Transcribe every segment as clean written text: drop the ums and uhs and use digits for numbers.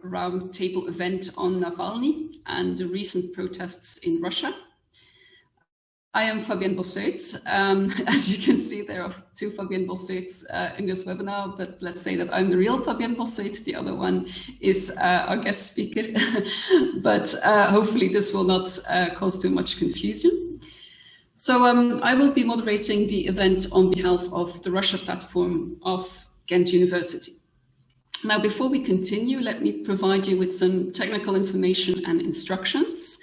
roundtable event on Navalny and the recent protests in Russia. I am Fabienne Bossuits. As you can see, there are two Fabienne Bossuits in this webinar, but let's say that I'm the real Fabienne Bossuit. The other one is our guest speaker, but hopefully this will not cause too much confusion. So I will be moderating the event on behalf of the Russia platform of Ghent University. Now, before we continue, let me provide you with some technical information and instructions.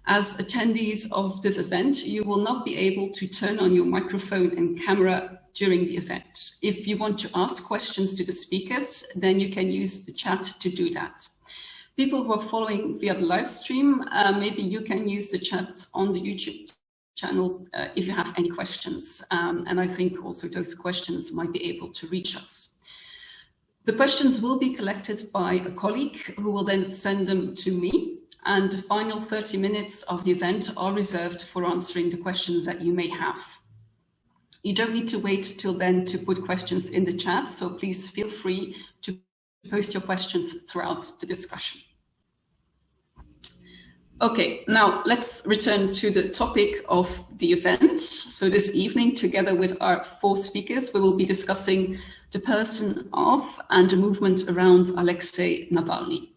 As attendees of this event, you will not be able to turn on your microphone and camera during the event. If you want to ask questions to the speakers, then you can use the chat to do that. People who are following via the live stream, maybe you can use the chat on the YouTube channel if you have any questions. And I think also those questions might be able to reach us. The questions will be collected by a colleague who will then send them to me. And the final 30 minutes of the event are reserved for answering the questions that you may have. You don't need to wait till then to put questions in the chat, so please feel free to post your questions throughout the discussion. Okay, now let's return to the topic of the event. So this evening, together with our 4 speakers, we will be discussing the person of and the movement around Alexei Navalny.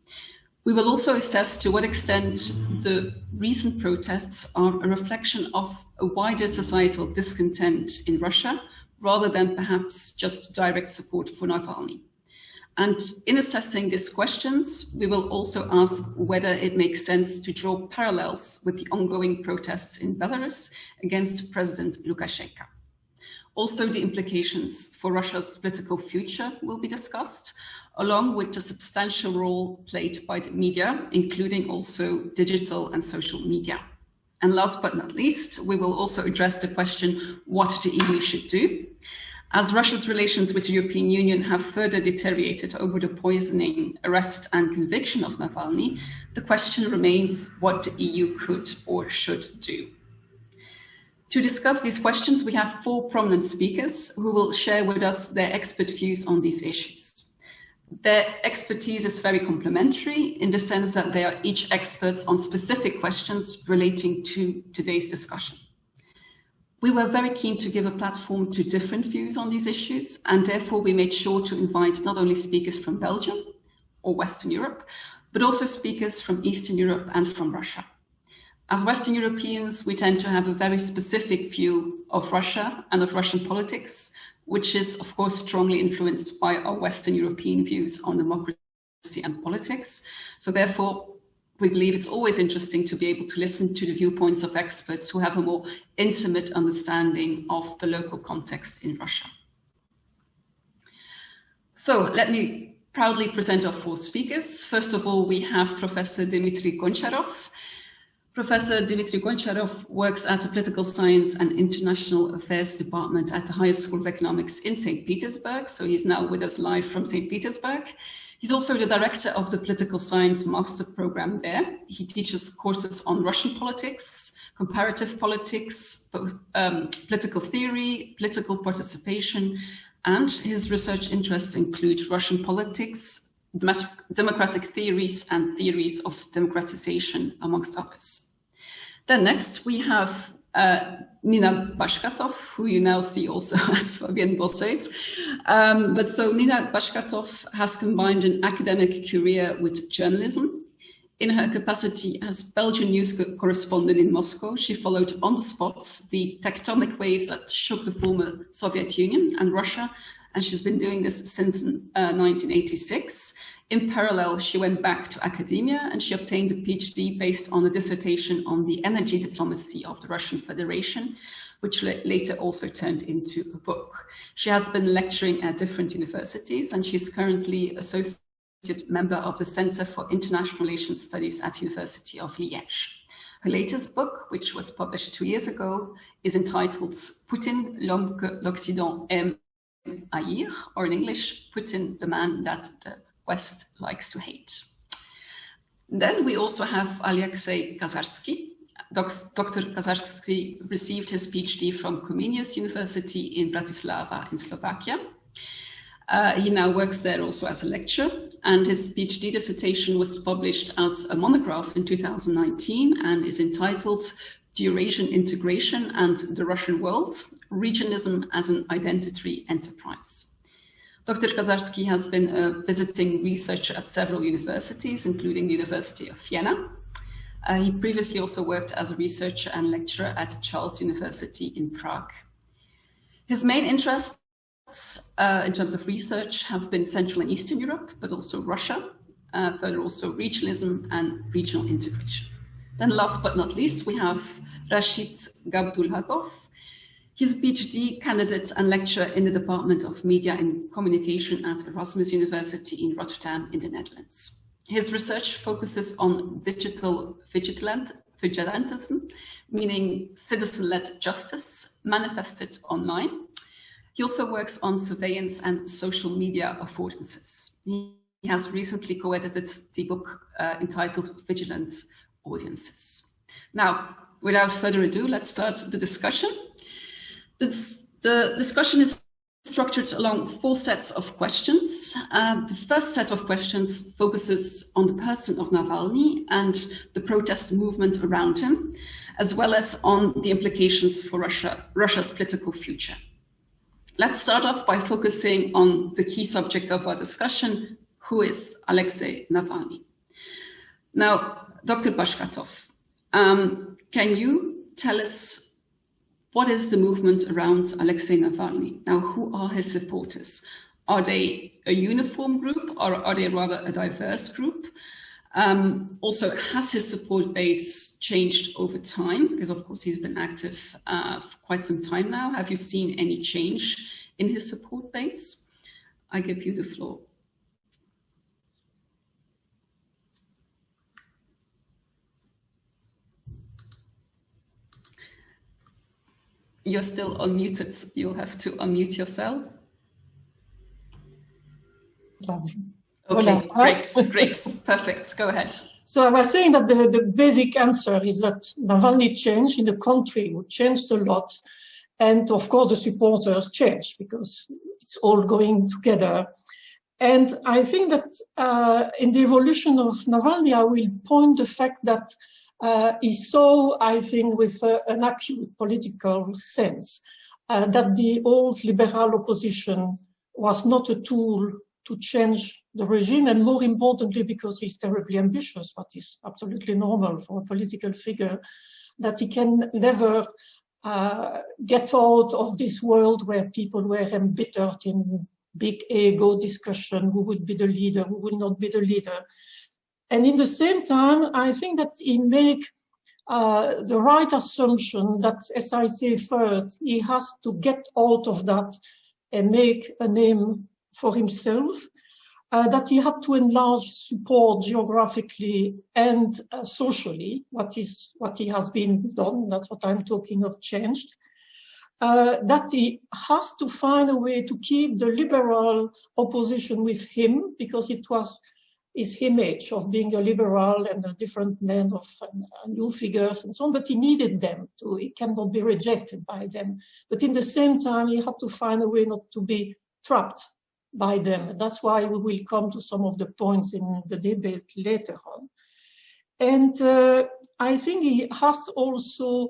We will also assess to what extent the recent protests are a reflection of a wider societal discontent in Russia, rather than perhaps just direct support for Navalny. And in assessing these questions, we will also ask whether it makes sense to draw parallels with the ongoing protests in Belarus against President Lukashenko. Also, the implications for Russia's political future will be discussed, along with the substantial role played by the media, including also digital and social media. And last but not least, we will also address the question what the EU should do. As Russia's relations with the European Union have further deteriorated over the poisoning, arrest and conviction of Navalny, the question remains what the EU could or should do. To discuss these questions, we have 4 prominent speakers who will share with us their expert views on these issues. Their expertise is very complementary in the sense that they are each experts on specific questions relating to today's discussion. We were very keen to give a platform to different views on these issues, and therefore we made sure to invite not only speakers from Belgium or Western Europe, but also speakers from Eastern Europe and from Russia. As Western Europeans, we tend to have a very specific view of Russia and of Russian politics, which is, of course, strongly influenced by our Western European views on democracy and politics. So therefore, we believe it's always interesting to be able to listen to the viewpoints of experts who have a more intimate understanding of the local context in Russia. So let me proudly present our 4 speakers. First of all, we have Professor Dmitry Goncharov. Professor Dmitry Goncharov works at the Political Science and International Affairs Department at the Higher School of Economics in St. Petersburg. So he's now with us live from St. Petersburg. He's also the director of the Political Science Master Program there. He teaches courses on Russian politics, comparative politics, political theory, political participation, and his research interests include Russian politics, democratic theories and theories of democratization, amongst others. Then next we have Nina Bashkatov, who you now see also as Fabienne Bossuits. But so Nina Bashkatov has combined an academic career with journalism. In her capacity as Belgian news correspondent in Moscow, she followed on the spot the tectonic waves that shook the former Soviet Union and Russia, and she's been doing this since 1986. In parallel, she went back to academia and she obtained a PhD based on a dissertation on the energy diplomacy of the Russian Federation, which later also turned into a book. She has been lecturing at different universities and she's currently associate member of the Center for International Relations Studies at University of Liège. Her latest book, which was published 2 years ago, is entitled Poutine, l'homme que l'Occident aime haïr, or in English, Putin, the man that the West likes to hate. Then we also have Alexei Kazarsky. Dr. Kazarsky received his PhD from Comenius University in Bratislava in Slovakia. He now works there also as a lecturer, and his PhD dissertation was published as a monograph in 2019 and is entitled Eurasian Integration and the Russian World, Regionalism as an Identity Enterprise. Dr. Kazarski has been a visiting researcher at several universities, including the University of Vienna. He previously also worked as a researcher and lecturer at Charles University in Prague. His main interests in terms of research have been Central and Eastern Europe, but also Russia, further also regionalism and regional integration. Then last but not least, we have Rashid Gabdulhakov. He's a PhD candidate and lecturer in the Department of Media and Communication at Erasmus University in Rotterdam in the Netherlands. His research focuses on digital vigilantism, meaning citizen-led justice manifested online. He also works on surveillance and social media affordances. He has recently co-edited the book entitled Vigilant Audiences. Now, without further ado, let's start the discussion. The discussion is structured along 4 sets of questions. The first set of questions focuses on the person of Navalny and the protest movement around him, as well as on the implications for Russia's political future. Let's start off by focusing on the key subject of our discussion, who is Alexei Navalny. Now, Dr. Bashkatov, can you tell us what is the movement around Alexei Navalny? Now, who are his supporters? Are they a uniform group or are they rather a diverse group? Also, has his support base changed over time? Because of course he's been active for quite some time now. Have you seen any change in his support base? I give you the floor. You're still unmuted. You'll have to unmute yourself. Okay, great, perfect. Go ahead. So I was saying that the basic answer is that Navalny changed in the country, changed a lot. And of course, the supporters changed because it's all going together. And I think that in the evolution of Navalny, I will point the fact that he saw, I think, with an acute political sense, that the old liberal opposition was not a tool to change the regime, and more importantly, because he's terribly ambitious, what is absolutely normal for a political figure, that he can never get out of this world where people were embittered in big ego discussion, who would be the leader, who will not be the leader. And in the same time, I think that he make the right assumption that, as I say first, he has to get out of that and make a name for himself, that he had to enlarge support geographically and socially, what he has been done, that's what I'm talking of, changed, that he has to find a way to keep the liberal opposition with him, because it was his image of being a liberal and a different man of new figures and so on, but he needed them to, he cannot be rejected by them. But in the same time, he had to find a way not to be trapped by them. And that's why we will come to some of the points in the debate later on. And I think he has also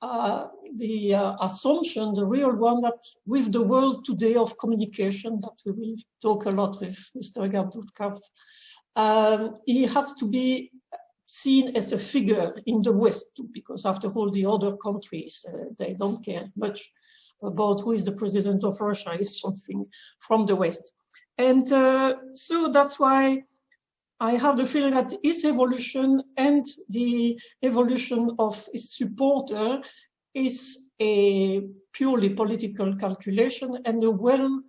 the assumption, the real one, that with the world today of communication, that we will talk a lot with Mr. Gabdulhakov, he has to be seen as a figure in the West too, because after all, the other countries, they don't care much about who is the president of Russia, is something from the West. And so that's why I have the feeling that his evolution and the evolution of his supporter is a purely political calculation and a well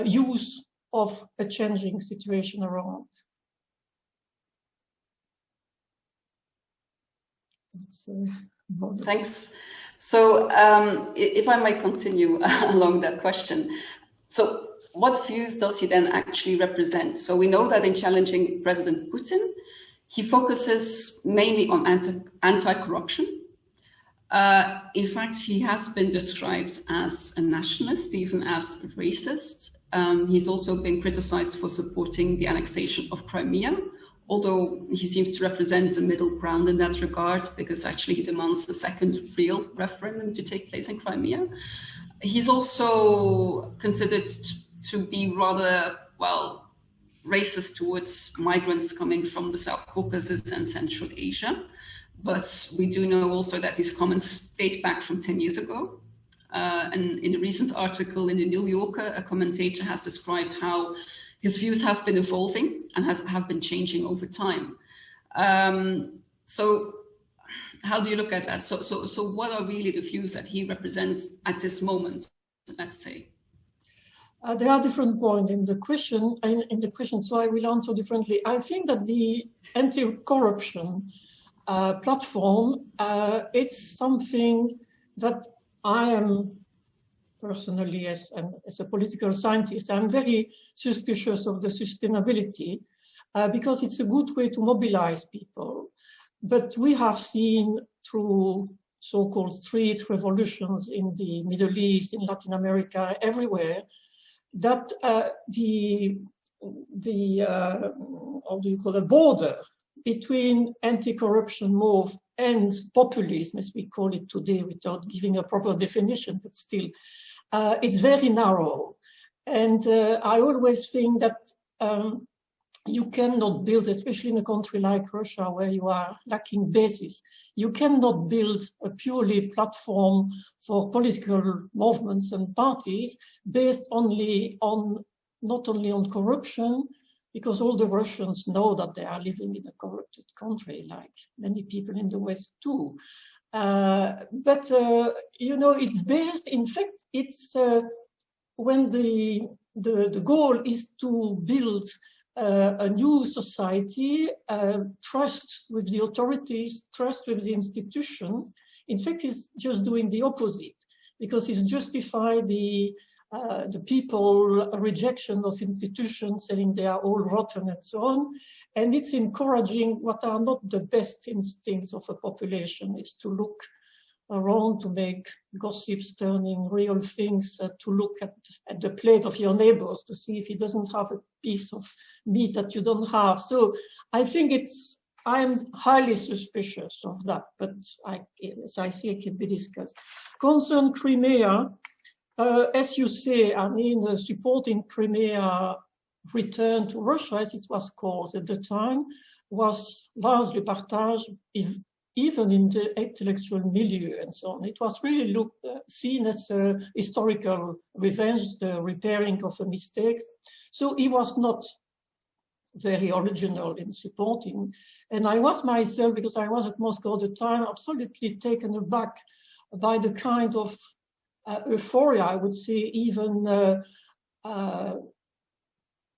use of a changing situation around. Thanks. So if I might continue along that question. So what views does he then actually represent? So we know that in challenging President Putin, he focuses mainly on anti-corruption. In fact, he has been described as a nationalist, even as racist. He's also been criticized for supporting the annexation of Crimea, although he seems to represent a middle ground in that regard, because actually he demands a second real referendum to take place in Crimea. He's also considered to be rather, well, racist towards migrants coming from the South Caucasus and Central Asia. But we do know also that these comments date back from 10 years ago. And in a recent article in the New Yorker, a commentator has described how his views have been evolving and have been changing over time. So how do you look at that? So what are really the views that he represents at this moment, let's say? There are different points in the question, so I will answer differently. I think that the anti-corruption platform, it's something that I am personally, as a political scientist, I'm very suspicious of the sustainability because it's a good way to mobilize people. But we have seen through so-called street revolutions in the Middle East, in Latin America, everywhere, that the border between anti-corruption move and populism, as we call it today, without giving a proper definition, but still, it's very narrow. And I always think that you cannot build, especially in a country like Russia, where you are lacking basis, you cannot build a purely platform for political movements and parties based only on, not only on corruption, because all the Russians know that they are living in a corrupted country, like many people in the West too. But it's based, in fact, it's when the goal is to build a new society, trust with the authorities, trust with the institutions. In fact, it's just doing the opposite, because it's justify the people rejection of institutions, saying they are all rotten and so on. And it's encouraging what are not the best instincts of a population, is to look around, to make gossips turning real things, to look at the plate of your neighbors, to see if he doesn't have a piece of meat that you don't have. So I think I'm highly suspicious of that, but as I see, it can be discussed. Concern Crimea, as you say, I mean, supporting Crimea return to Russia, as it was called at the time, was largely partaged, even in the intellectual milieu and so on. It was really seen as a historical revenge, the repairing of a mistake. So he was not very original in supporting. And I was myself, because I was at Moscow at the time, absolutely taken aback by the kind of euphoria, I would say, even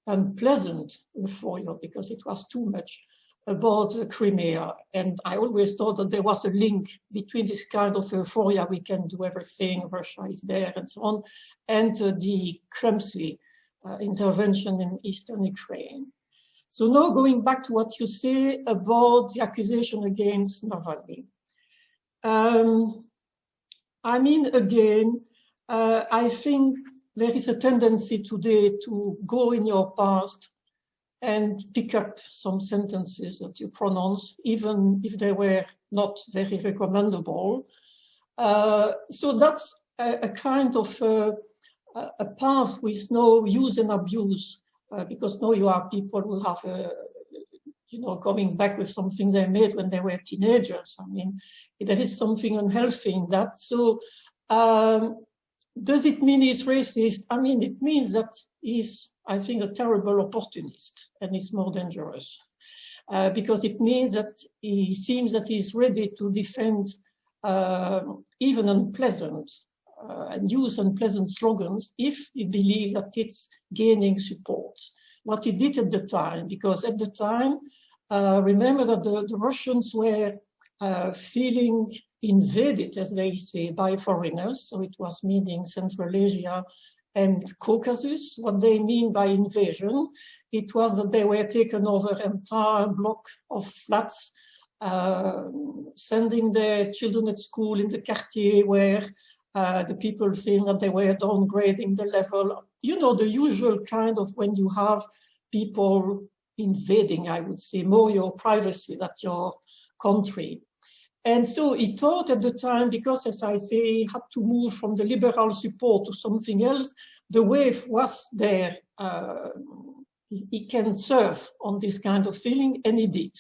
unpleasant euphoria, because it was too much about Crimea. And I always thought that there was a link between this kind of euphoria, we can do everything, Russia is there and so on, and the clumsy intervention in eastern Ukraine. So now going back to what you say about the accusation against Navalny. I mean, again, I think there is a tendency today to go in your past and pick up some sentences that you pronounce, even if they were not very recommendable. So that's a kind of a path with no use and abuse, because now you are people who have, coming back with something they made when they were teenagers. I mean, there is something unhealthy in that. So does it mean he's racist? I mean, it means that he's, I think, a terrible opportunist, and it's more dangerous because it means that he seems that he's ready to defend even unpleasant and use unpleasant slogans if he believes that it's gaining support. What he did at the time, because at the time, remember that the Russians were feeling invaded, as they say, by foreigners. So it was meaning Central Asia and Caucasus. What they mean by invasion, it was that they were taken over an entire block of flats, sending their children at school in the quartier where the people feel that they were downgrading the level you know, the usual kind of when you have people invading, I would say, more your privacy than your country. And so he thought at the time, because as I say, he had to move from the liberal support to something else, the wave was there. He can surf on this kind of feeling, and he did.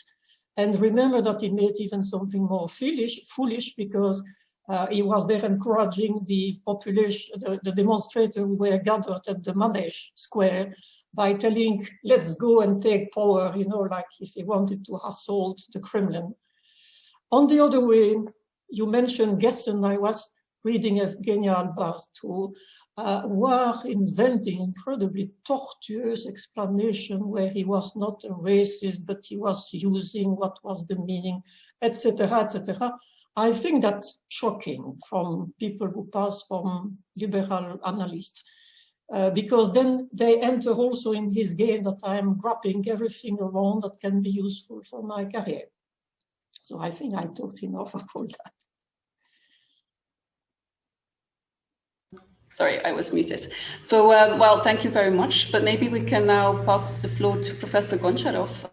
And remember that he made even something more foolish because he was there encouraging the population, the demonstrators who were gathered at the Manège Square by telling, let's go and take power, you know, like if he wanted to assault the Kremlin. On the other way, you mentioned Gessen. I was reading Evgenia Albaz too, who are inventing incredibly tortuous explanation where he was not a racist, but he was using what was the meaning, etc., etc. I think that's shocking from people who pass from liberal analysts, because then they enter also in his game that I'm grabbing everything around that can be useful for my career. So I think I talked enough about that. Sorry, I was muted. So, well, thank you very much. But maybe we can now pass the floor to Professor Goncharov,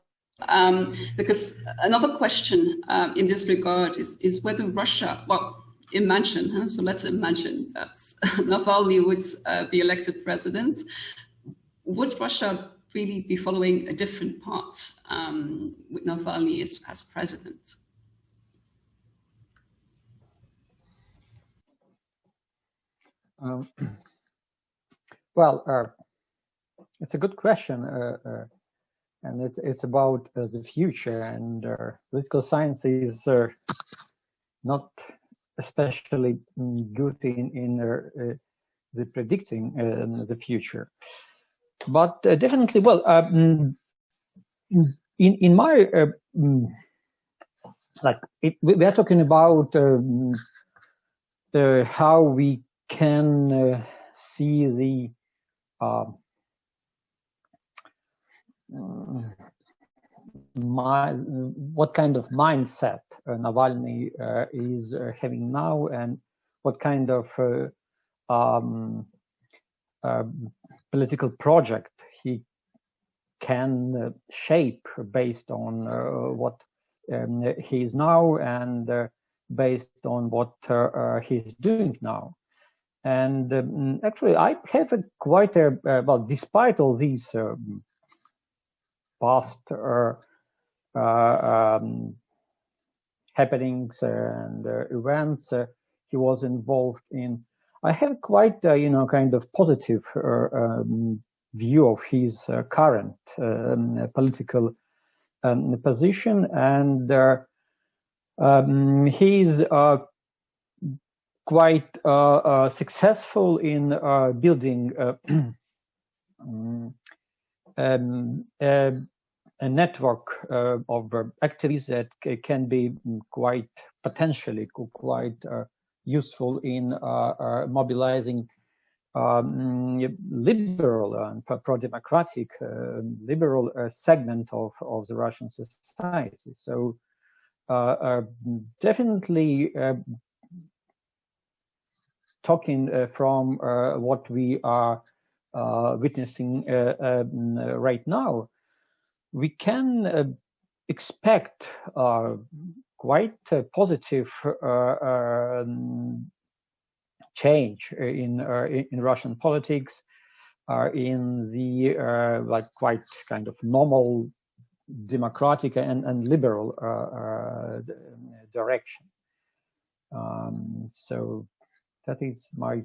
because another question in this regard is whether Russia, well, imagine, so let's imagine that Navalny would be elected president. Would Russia really be following a different path with Navalny as president? Well, it's a good question, and it's about the future. And political science is not especially good in the predicting the future, but definitely, well, in my we are talking about how we can see the what kind of mindset Navalny is having now, and what kind of political project he can shape based on what he is now, and based on what he's doing now. And actually, I have quite a well, despite all these past happenings and events he was involved in, I have quite kind of positive view of his current political position, and he's quite successful in building a network of activities that can be quite potentially quite useful in mobilizing liberal and pro-democratic liberal segment of the Russian society. So definitely talking from what we are witnessing right now, we can expect quite a positive change in Russian politics, in the quite kind of normal democratic and liberal direction. So that is my.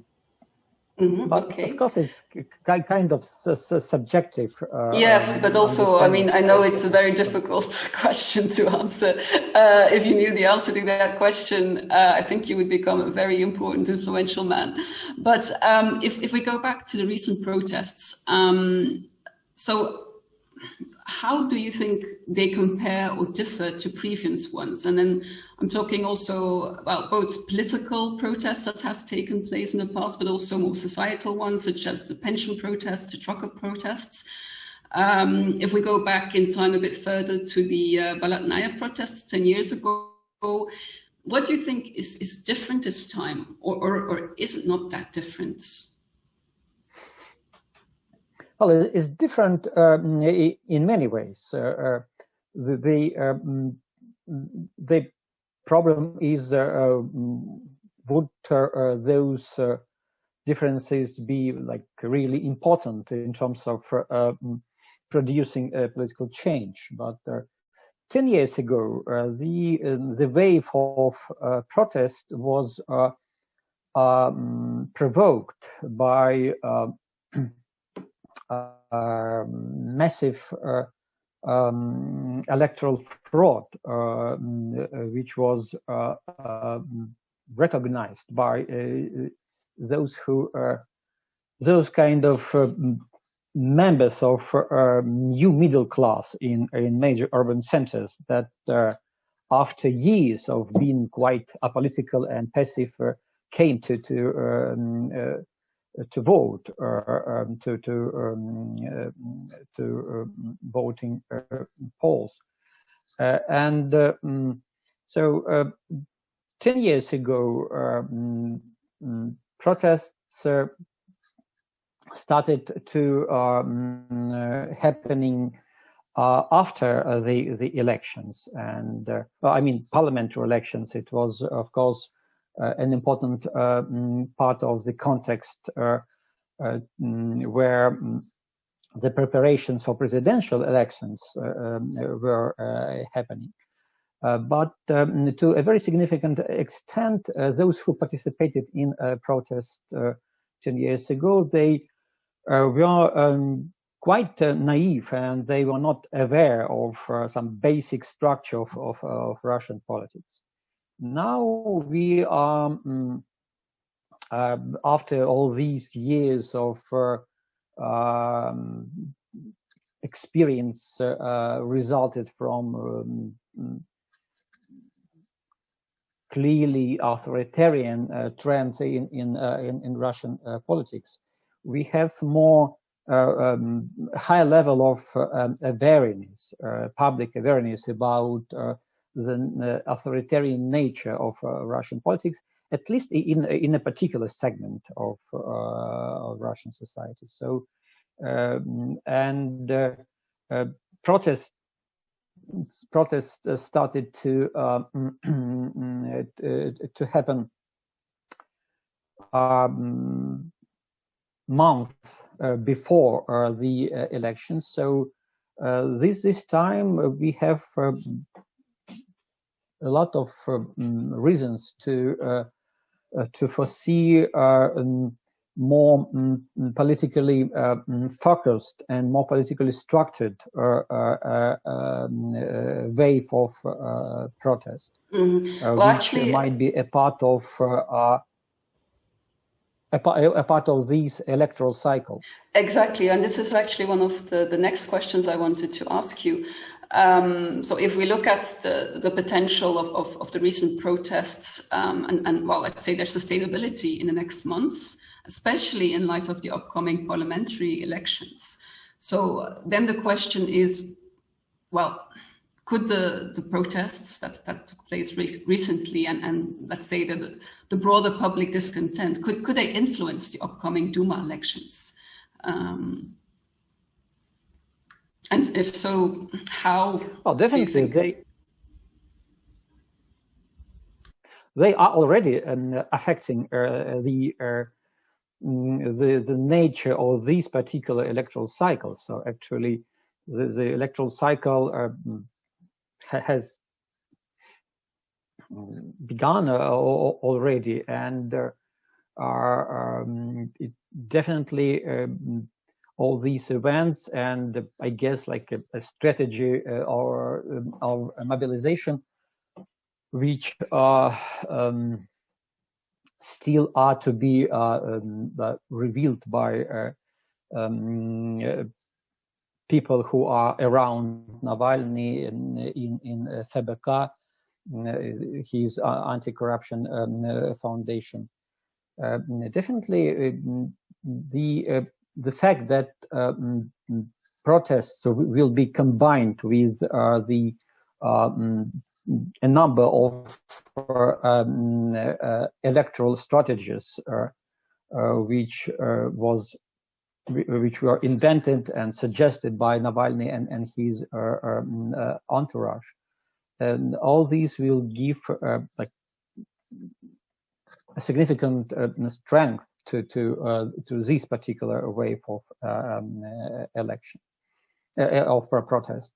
But okay. Of course, it's kind of subjective. Yes, but also, I mean, I know it's a very difficult question to answer. If you knew the answer to that question, I think you would become a very important, influential man. But if we go back to the recent protests, so how do you think they compare or differ to previous ones? And then I'm talking also about both political protests that have taken place in the past, but also more societal ones, such as the pension protests, the trucker protests. If we go back in time a bit further to the Balatnaya protests 10 years ago, what do you think is different this time, or is it not that different? Well, it's different in many ways. The problem is would those differences be like really important in terms of producing a political change? But 10 years ago, the wave of protest was provoked by massive electoral fraud, which was recognized by those kind of members of new middle class in major urban centers that after years of being quite apolitical and passive came to vote to voting polls, and so 10 years ago protests started to happening after the elections, and well, I mean parliamentary elections. It was, of course, an important part of the context where the preparations for presidential elections were happening. But to a very significant extent, those who participated in protest 10 years ago, they were quite naive, and they were not aware of some basic structure of Russian politics. Now we are, after all these years of experience resulted from clearly authoritarian trends in Russian politics. We have more high level of awareness, public awareness about the authoritarian nature of Russian politics, at least in a particular segment of Russian society. So, protests started to happen month before the elections. So this time we have a lot of reasons to foresee more politically focused and more politically structured wave of protest, Well, which actually, might be a part of this electoral cycle. Exactly, and this is actually one of the next questions I wanted to ask you. So if we look at the potential of the recent protests and well, let's say their sustainability in the next months, especially in light of the upcoming parliamentary elections. So then the question is, well, could the protests that took place recently and let's say the broader public discontent, could they influence the upcoming Duma elections? And if so, how? Well, definitely they are already affecting the nature of these particular electoral cycles. So actually, the electoral cycle has begun already, and it definitely all these events, and I guess like a strategy or mobilization, which still are to be revealed by people who are around Navalny in FBK, his anti-corruption foundation. Definitely, the fact that protests will be combined with a number of electoral strategies, which was which were invented and suggested by Navalny and his entourage. And all these will give like a significant strength to this particular wave of election of protest.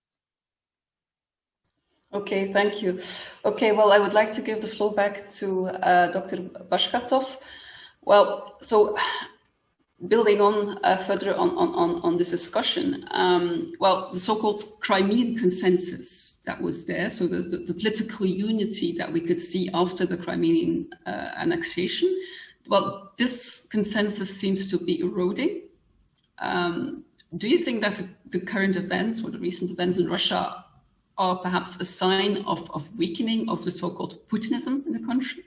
Okay, thank you. Okay, well, I would like to give the floor back to Dr. Bashkatov. Well, so building on further on this discussion, well, the so-called Crimean consensus that was there, so the political unity that we could see after the Crimean annexation, well, this consensus seems to be eroding. Do you think that the current events or the recent events in Russia are perhaps a sign of weakening of the so-called Putinism in the country?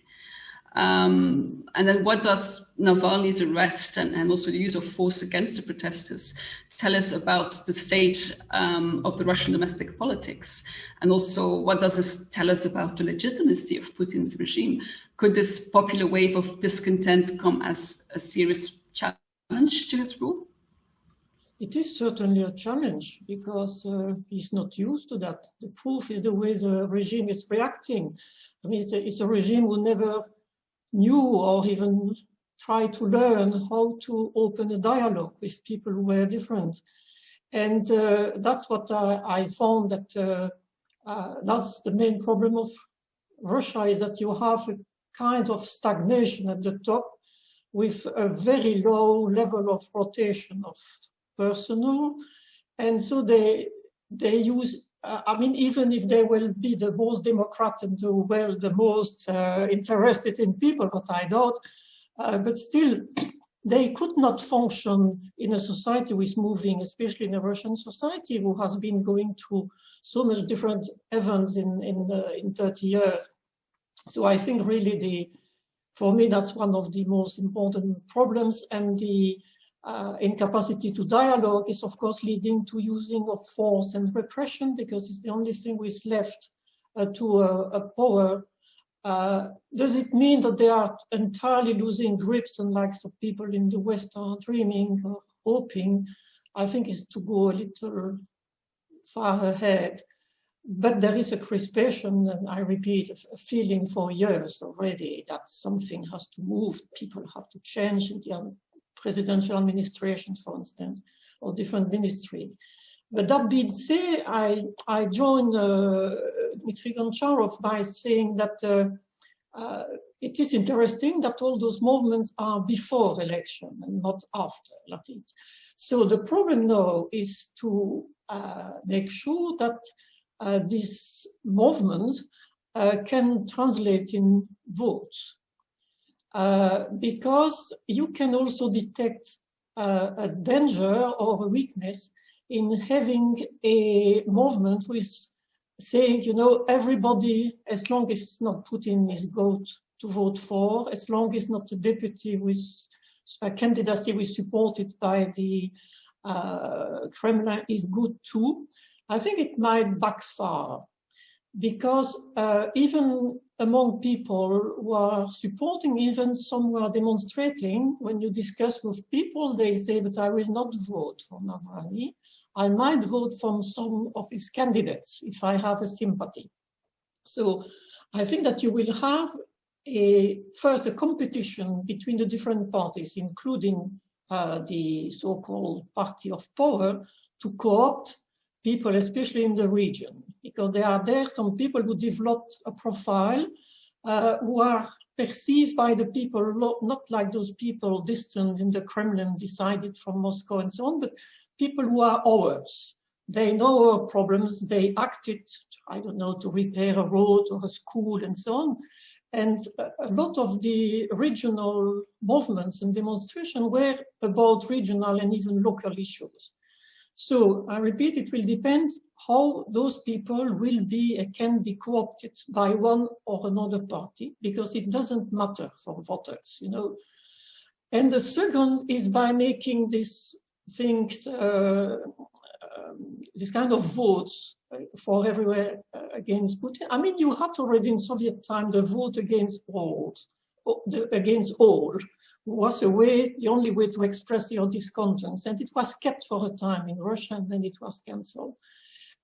And then what does Navalny's arrest and also the use of force against the protesters tell us about the state of the Russian domestic politics? And also, what does this tell us about the legitimacy of Putin's regime? Could this popular wave of discontent come as a serious challenge to his rule? It is certainly a challenge because he's not used to that. The proof is the way the regime is reacting. I mean, it's a regime who never knew or even tried to learn how to open a dialogue with people who were different. And that's what I found that that's the main problem of Russia, is that you have a kind of stagnation at the top with a very low level of rotation of personnel. And so they use, I mean, even if they will be the most democrat and the most interested in people, what I doubt, but still they could not function in a society with moving, especially in a Russian society who has been going through so much different events in 30 years. So I think really for me, that's one of the most important problems, and the incapacity to dialogue is, of course, leading to using of force and repression, because it's the only thing which is left to a power. Does it mean that they are entirely losing grips, and like some people in the West are dreaming or hoping? I think it's to go a little far ahead. But there is a crispation, and I repeat, a feeling for years already that something has to move. People have to change in the presidential administrations, for instance, or different ministry. But that being said, I join Dmitry Goncharov by saying that it is interesting that all those movements are before election and not after. So the problem now is to make sure that this movement can translate in votes. Because you can also detect a danger or a weakness in having a movement with saying, you know, everybody, as long as it's not Putin, is good to vote for, as long as not a deputy with a candidacy was supported by the Kremlin is good too. I think it might backfire, because even among people who are supporting, even some who are demonstrating, when you discuss with people, they say, but I will not vote for Navalny. I might vote for some of his candidates if I have a sympathy. So I think that you will have first a competition between the different parties, including the so-called party of power, to co-opt people, especially in the region, because there are some people who developed a profile who are perceived by the people, not like those people distant in the Kremlin, decided from Moscow and so on, but people who are ours. They know our problems, they acted, I don't know, to repair a road or a school and so on. And a lot of the regional movements and demonstrations were about regional and even local issues. So I repeat, it will depend how those people can be co-opted by one or another party, because it doesn't matter for voters, you know. And the second is by making these things, this kind of votes for everywhere against Putin. I mean, you had already in Soviet time the vote against old against all was the only way to express your discontent. And it was kept for a time in Russia, and then it was cancelled.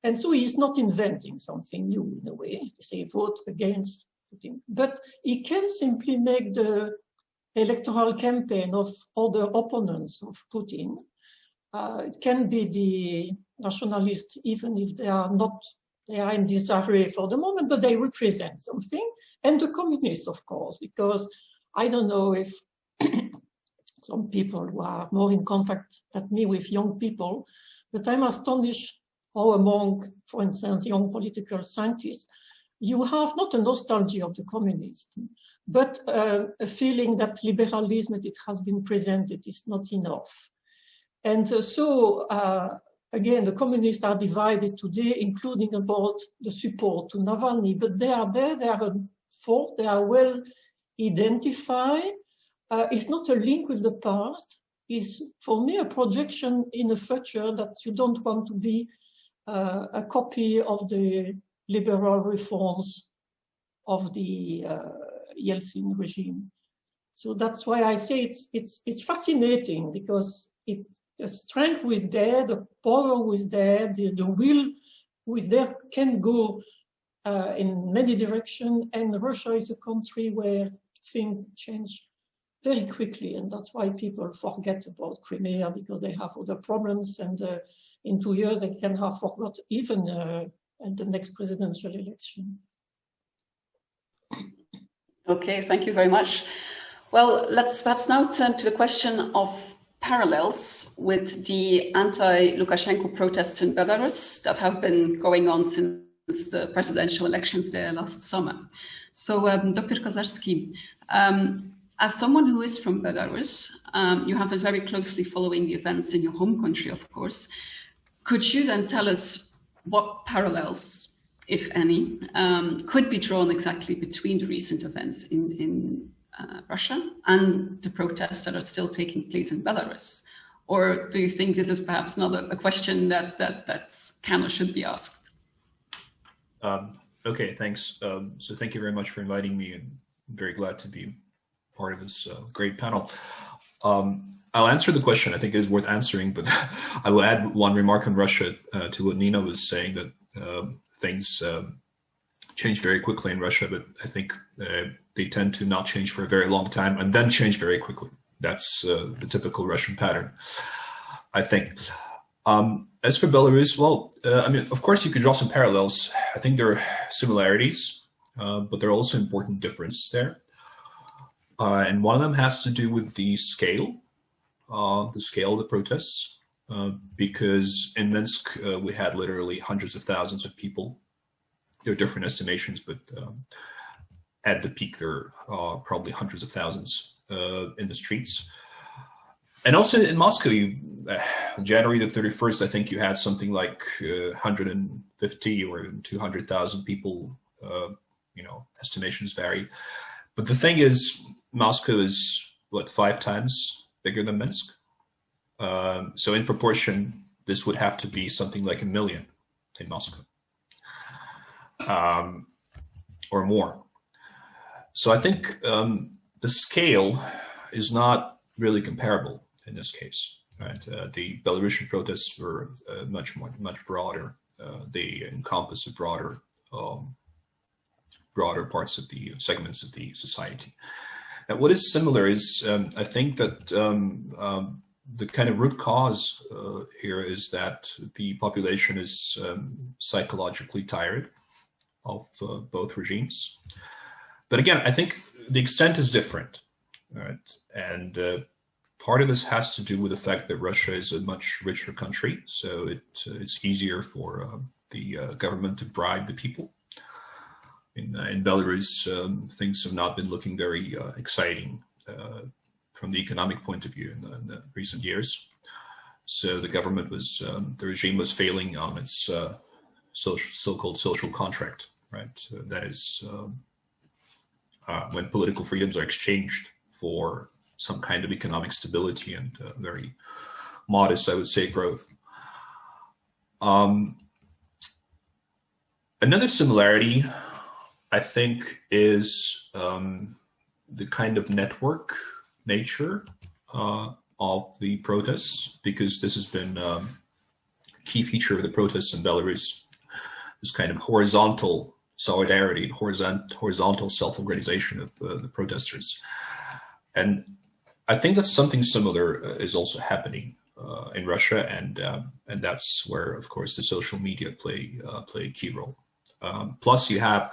And so he's not inventing something new in a way, to say vote against Putin. But he can simply make the electoral campaign of other opponents of Putin. It can be the nationalists, even if they are in disarray for the moment, but they represent something. And the communists, of course, because I don't know if some people who are more in contact than me with young people, but I'm astonished how among, for instance, young political scientists, you have not a nostalgia of the communists, but a feeling that liberalism, as it has been presented, is not enough. And so, again, the communists are divided today, including about the support to Navalny, but they are there, they are a force, they are well identified. It's not a link with the past. It's, for me, a projection in a future that you don't want to be a copy of the liberal reforms of the Yeltsin regime. So that's why I say it's fascinating, because the strength who is there, the power who is there, the will who is there can go in many directions. And Russia is a country where things change very quickly. And that's why people forget about Crimea, because they have other problems. And in 2 years, they can have forgot even at the next presidential election. Okay, thank you very much. Well, let's perhaps now turn to the question of parallels with the anti-Lukashenko protests in Belarus that have been going on since the presidential elections there last summer. So, Dr. Kozarski, as someone who is from Belarus, you have been very closely following the events in your home country, of course. Could you then tell us what parallels, if any, could be drawn exactly between the recent events in Russia and the protests that are still taking place in Belarus? Or do you think this is perhaps not a question that can or should be asked? Okay, thanks. So thank you very much for inviting me, and I'm very glad to be part of this great panel. I'll answer the question. I think it is worth answering, but I will add one remark on Russia to what Nina was saying, that things change very quickly in Russia, but I think they tend to not change for a very long time and then change very quickly. That's the typical Russian pattern, I think. As for Belarus, well, I mean, of course, you could draw some parallels. I think there are similarities, but there are also important differences there. And one of them has to do with the scale of the protests, because in Minsk, we had literally hundreds of thousands of people. There are different estimations, but at the peak, there are probably hundreds of thousands in the streets. And also in Moscow, on January the 31st, I think you had something like 150 or 200,000 people, estimations vary. But the thing is, Moscow is, what, 5 times bigger than Minsk? So in proportion, this would have to be something like 1 million in Moscow, or more. So I think the scale is not really comparable in this case. Right? The Belarusian protests were much broader. They encompass a broader parts of the segments of the society. Now, what is similar is, I think that the kind of root cause here is that the population is psychologically tired of both regimes. But again, I think the extent is different, right? And part of this has to do with the fact that Russia is a much richer country, so it's easier for the government to bribe the people. In Belarus, things have not been looking very exciting from the economic point of view in the recent years. So the government was, the regime was failing on its so-called social contract, right? That is when political freedoms are exchanged for some kind of economic stability and very modest, I would say, growth. Another similarity, I think, is the kind of network nature of the protests, because this has been a key feature of the protests in Belarus, this kind of horizontal solidarity, horizontal self-organization of the protesters. And I think that something similar is also happening in Russia, and that's where, of course, the social media play a key role. Plus, you have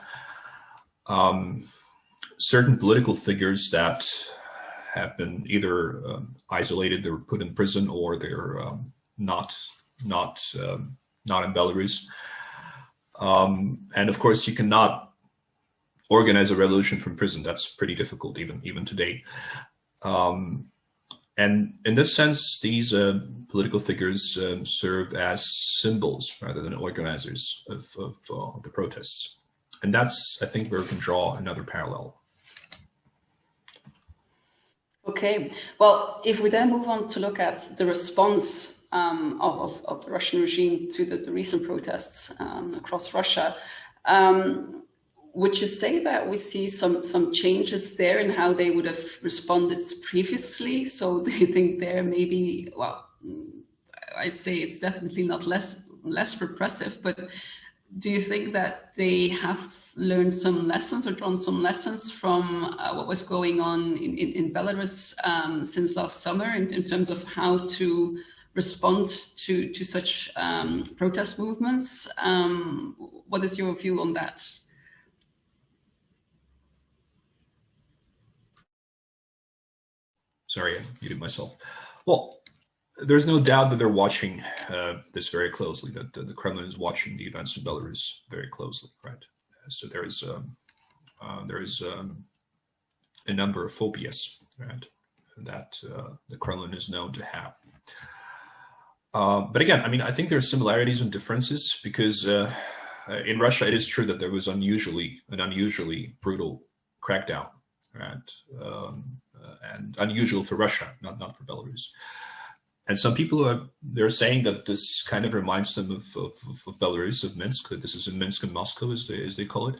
certain political figures that have been either isolated, they were put in prison, or they're not in Belarus. And of course, you cannot organize a revolution from prison. That's pretty difficult, even today. And in this sense, these political figures serve as symbols rather than organizers of the protests. And that's, I think, where we can draw another parallel. Okay, well, if we then move on to look at the response of the Russian regime to the recent protests across Russia, would you say that we see some changes there in how they would have responded previously? So do you think there maybe, well, I'd say it's definitely not less repressive, but do you think that they have learned some lessons or drawn some lessons from what was going on in Belarus since last summer in terms of how to respond to such protest movements? What is your view on that? Sorry, I muted myself. Well, there's no doubt that they're watching this very closely, that the Kremlin is watching the events in Belarus very closely, right? So there is a number of phobias, right, that the Kremlin is known to have. But again, I mean, I think there are similarities and differences, because in Russia, it is true that there was an unusually brutal crackdown, right? And unusual for Russia, not for Belarus. And some people they're saying that this kind of reminds them of Belarus, of Minsk, that this is in Minsk and Moscow, as they call it.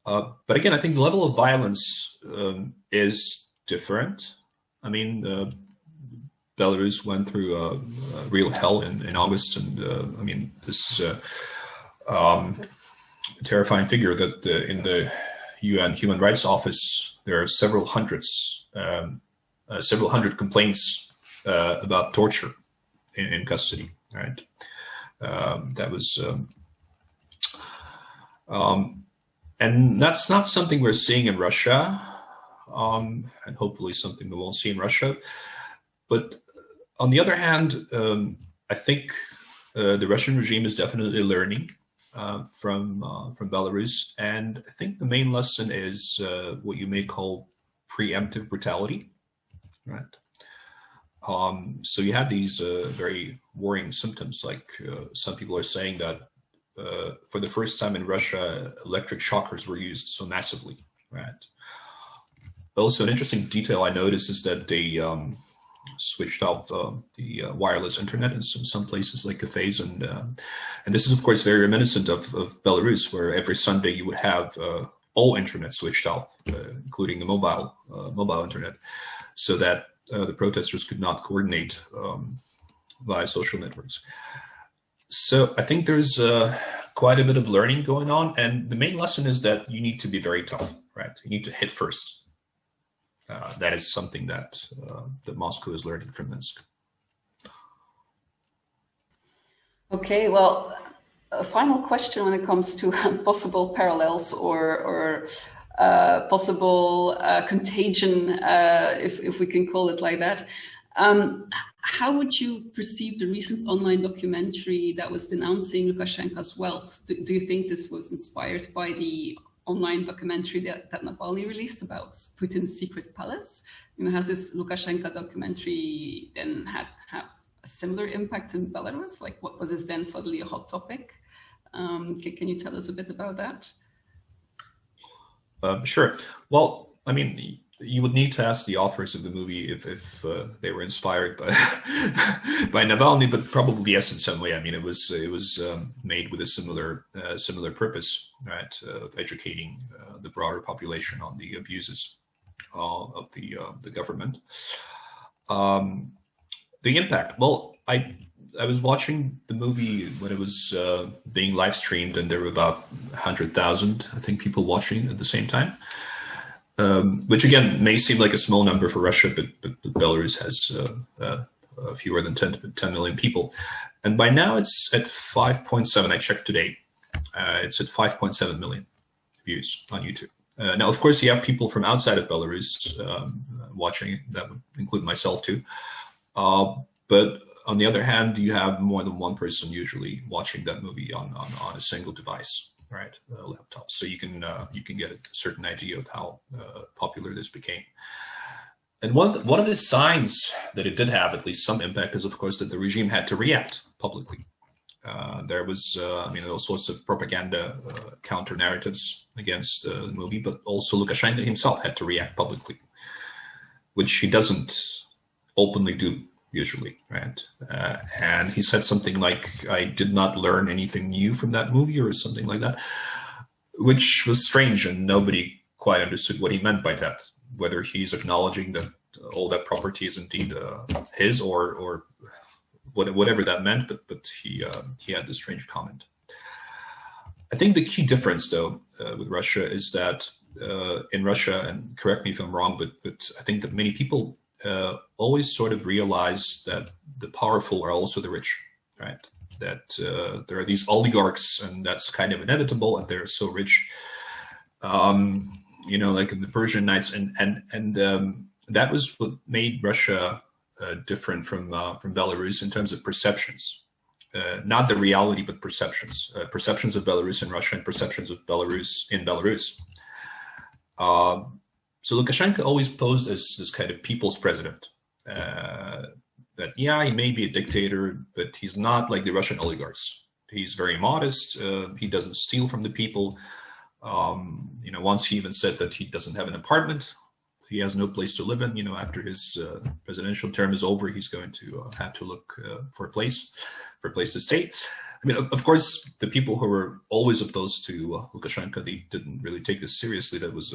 But again, I think the level of violence is different. I mean, Belarus went through a real hell in August, and I mean, this is a terrifying figure that in the UN Human Rights Office, there are several hundred complaints about torture in custody, right? That was, and that's not something we're seeing in Russia, and hopefully something we won't see in Russia. But on the other hand, I think the Russian regime is definitely learning from Belarus, and I think the main lesson is what you may call preemptive brutality, right? So you had these very worrying symptoms, like some people are saying that for the first time in Russia, electric shockers were used so massively, right? Also, an interesting detail I noticed is that they switched off the wireless internet in some places like cafes, and this is of course very reminiscent of Belarus, where every Sunday you would have all internet switched off, including the mobile internet, so that the protesters could not coordinate via social networks. So I think there's quite a bit of learning going on, and the main lesson is that you need to be very tough, right? You need to hit first. That is something that Moscow is learning from Minsk. Okay, well, a final question when it comes to possible parallels or possible contagion, if we can call it like that. How would you perceive the recent online documentary that was denouncing Lukashenko's wealth? Do you think this was inspired by the online documentary that Navalny released about Putin's secret palace? You know, has this Lukashenko documentary then had a similar impact in Belarus? Like, what was this then suddenly a hot topic? Can you tell us a bit about that? Sure. Well, I mean, you would need to ask the authors of the movie if they were inspired by by Navalny, but probably yes in some way. I mean, it was made with a similar purpose, right, of educating the broader population on the abuses of the government. The impact. Well, I was watching the movie when it was being live streamed, and there were about 100,000, I think, people watching at the same time. Which again may seem like a small number for Russia, but Belarus has fewer than 10 million people, and by now it's at 5.7. I checked today. It's at 5.7 million views on YouTube. Now, of course, you have people from outside of Belarus watching. That would include myself too. But on the other hand, you have more than one person usually watching that movie on a single device, right? Laptop. So you can get a certain idea of how popular this became. And one of the signs that it did have at least some impact is, of course, that the regime had to react publicly. There was, all sorts of propaganda, counter narratives against the movie, but also Lukashenko himself had to react publicly, which he doesn't openly do usually, right? And he said something like, "I did not learn anything new from that movie," or something like that, which was strange, and nobody quite understood what he meant by that, whether he's acknowledging that all that property is indeed his, or whatever that meant, but he had this strange comment. I think the key difference, though, with Russia is that in Russia, and correct me if I'm wrong, but I think that many people always sort of realize that the powerful are also the rich, right? That there are these oligarchs, and that's kind of inevitable, and they're so rich, like in the Persian Nights, and that was what made Russia different from Belarus in terms of perceptions, not the reality, but perceptions. Perceptions of Belarus in Russia and perceptions of Belarus in Belarus. So Lukashenko always posed as this kind of people's president. That, yeah, he may be a dictator, but he's not like the Russian oligarchs. He's very modest. He doesn't steal from the people. Once he even said that he doesn't have an apartment. He has no place to live in. After his presidential term is over, he's going to have to look for a place to stay. I mean, of course, the people who were always opposed to Lukashenko, they didn't really take this seriously. That was,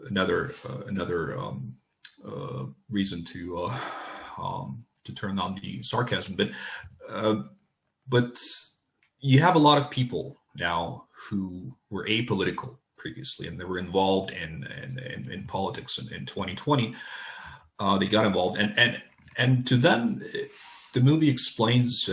another reason to turn on the sarcasm. But you have a lot of people now who were apolitical previously, and they were involved in politics in 2020. They got involved, and to them, the movie explains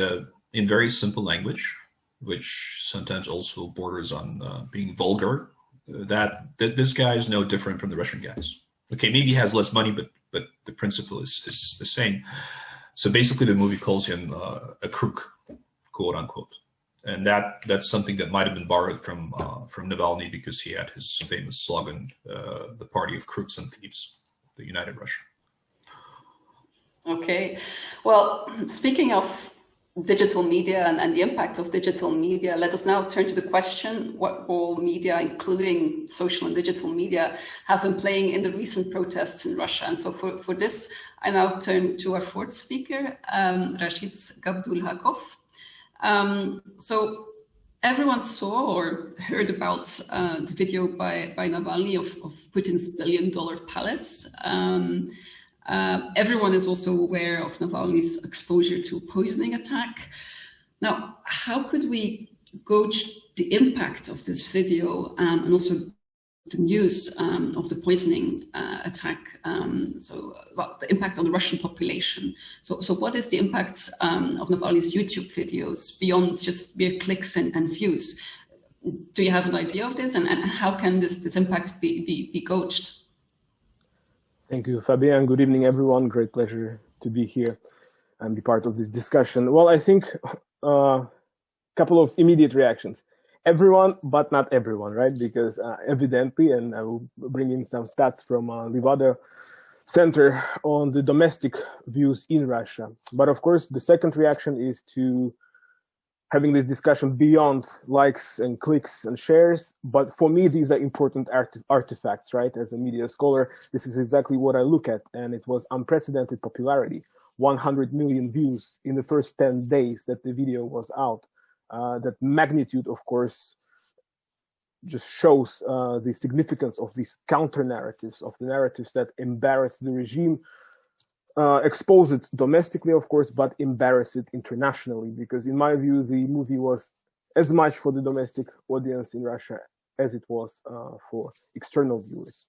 in very simple language, which sometimes also borders on being vulgar, that this guy is no different from the Russian guys. Okay, maybe he has less money, but the principle is the same. So basically, the movie calls him a crook, quote unquote. And that's something that might have been borrowed from Navalny, because he had his famous slogan, "The Party of Crooks and Thieves, the United Russia." Okay, well, speaking of digital media and the impact of digital media, let us now turn to the question what role media, including social and digital media, have been playing in the recent protests in Russia. And so for this, I now turn to our fourth speaker, Rashid Gabdulhakov. So everyone saw or heard about the video by Navalny of Putin's $1 billion palace. Everyone is also aware of Navalny's exposure to a poisoning attack. Now, how could we gauge the impact of this video and also the news of the poisoning attack? The impact on the Russian population. So what is the impact of Navalny's YouTube videos beyond just mere clicks and views? Do you have an idea of this, and how can this impact be gauged? Thank you, Fabian. Good evening, everyone. Great pleasure to be here and be part of this discussion. Well, I think a couple of immediate reactions. Everyone, but not everyone, right? Because evidently, and I will bring in some stats from Levada Center on the domestic views in Russia. But of course, the second reaction is to having this discussion beyond likes and clicks and shares. But for me, these are important artifacts, right? As a media scholar, this is exactly what I look at. And it was unprecedented popularity, 100 million views in the first 10 days that the video was out. that magnitude, of course, just shows the significance of these counter narratives, of the narratives that embarrass the regime, expose it domestically, of course, but embarrass it internationally. Because in my view, the movie was as much for the domestic audience in Russia as it was for external viewers.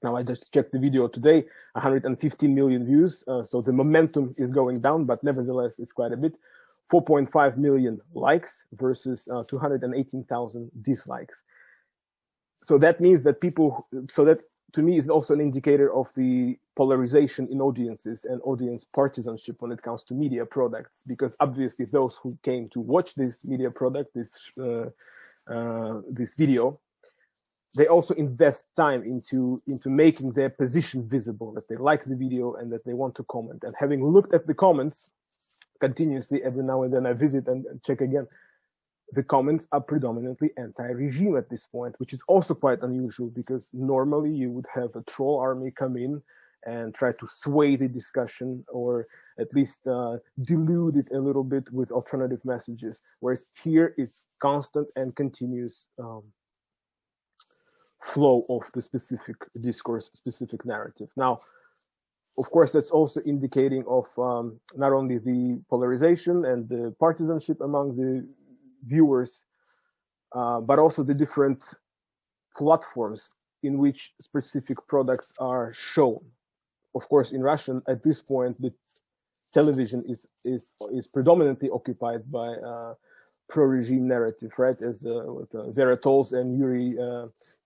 Now, I just checked the video today, 115 million views. So the momentum is going down, but nevertheless, it's quite a bit. 4.5 million likes versus 218,000 dislikes. So that means that that to me is also an indicator of the polarization in audiences and audience partisanship when it comes to media products, because obviously those who came to watch this media product, this video, they also invest time into making their position visible, that they like the video and that they want to comment. And having looked at the comments continuously, every now and then I visit and check again, the comments are predominantly anti-regime at this point, which is also quite unusual, because normally you would have a troll army come in and try to sway the discussion, or at least dilute it a little bit with alternative messages. Whereas here it's constant and continuous flow of the specific discourse, specific narrative. Now, of course, that's also indicating of not only the polarization and the partisanship among the viewers, but also the different platforms in which specific products are shown. Of course, in Russia, at this point, the television is predominantly occupied by pro-regime narrative, right? As what Vera Tols and Yuri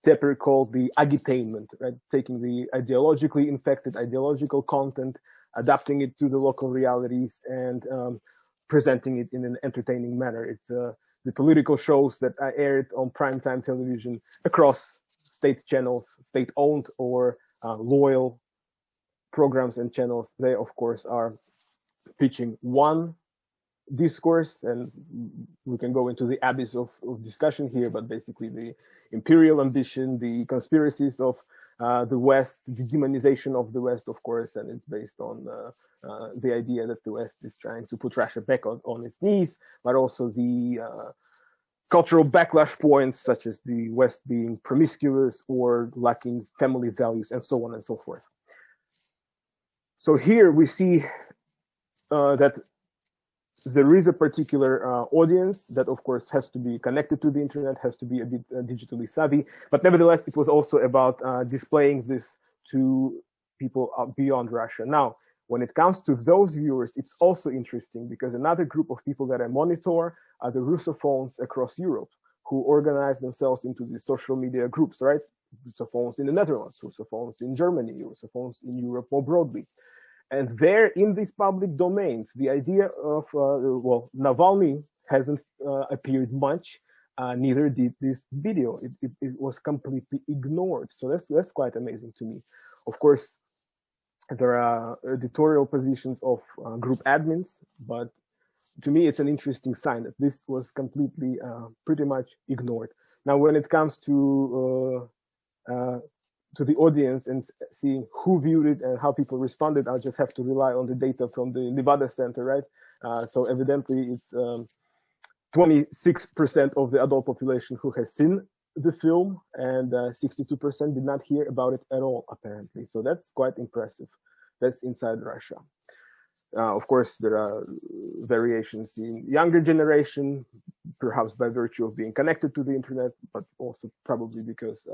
Tepper called the agitainment, right? Taking the ideologically infected ideological content, adapting it to the local realities, and presenting it in an entertaining manner. It's the political shows that are aired on primetime television across state channels, state-owned or loyal programs and channels. They, of course, are pitching one discourse, and we can go into the abyss of discussion here, but basically the imperial ambition, the conspiracies of the West, the demonization of the West, of course, and it's based on the idea that the West is trying to put Russia back on its knees, but also the cultural backlash points, such as the West being promiscuous or lacking family values, and so on and so forth. So here we see that there is a particular audience that, of course, has to be connected to the internet, has to be a bit digitally savvy. But nevertheless, it was also about displaying this to people beyond Russia. Now, when it comes to those viewers, it's also interesting, because another group of people that I monitor are the Russophones across Europe, who organize themselves into these social media groups, right? Russophones in the Netherlands, Russophones in Germany, Russophones in Europe more broadly. And there, in these public domains, the idea of, well, Navalny hasn't appeared much, neither did this video. It was completely ignored. So that's quite amazing to me. Of course, there are editorial positions of group admins, but to me, it's an interesting sign that this was completely, pretty much ignored. Now, when it comes to the audience and seeing who viewed it and how people responded, I'll just have to rely on the data from the Nevada Center, right? So evidently it's 26% of the adult population who has seen the film, and 62% did not hear about it at all, apparently. So that's quite impressive. That's inside Russia. Of course, there are variations in younger generation, perhaps by virtue of being connected to the internet, but also probably because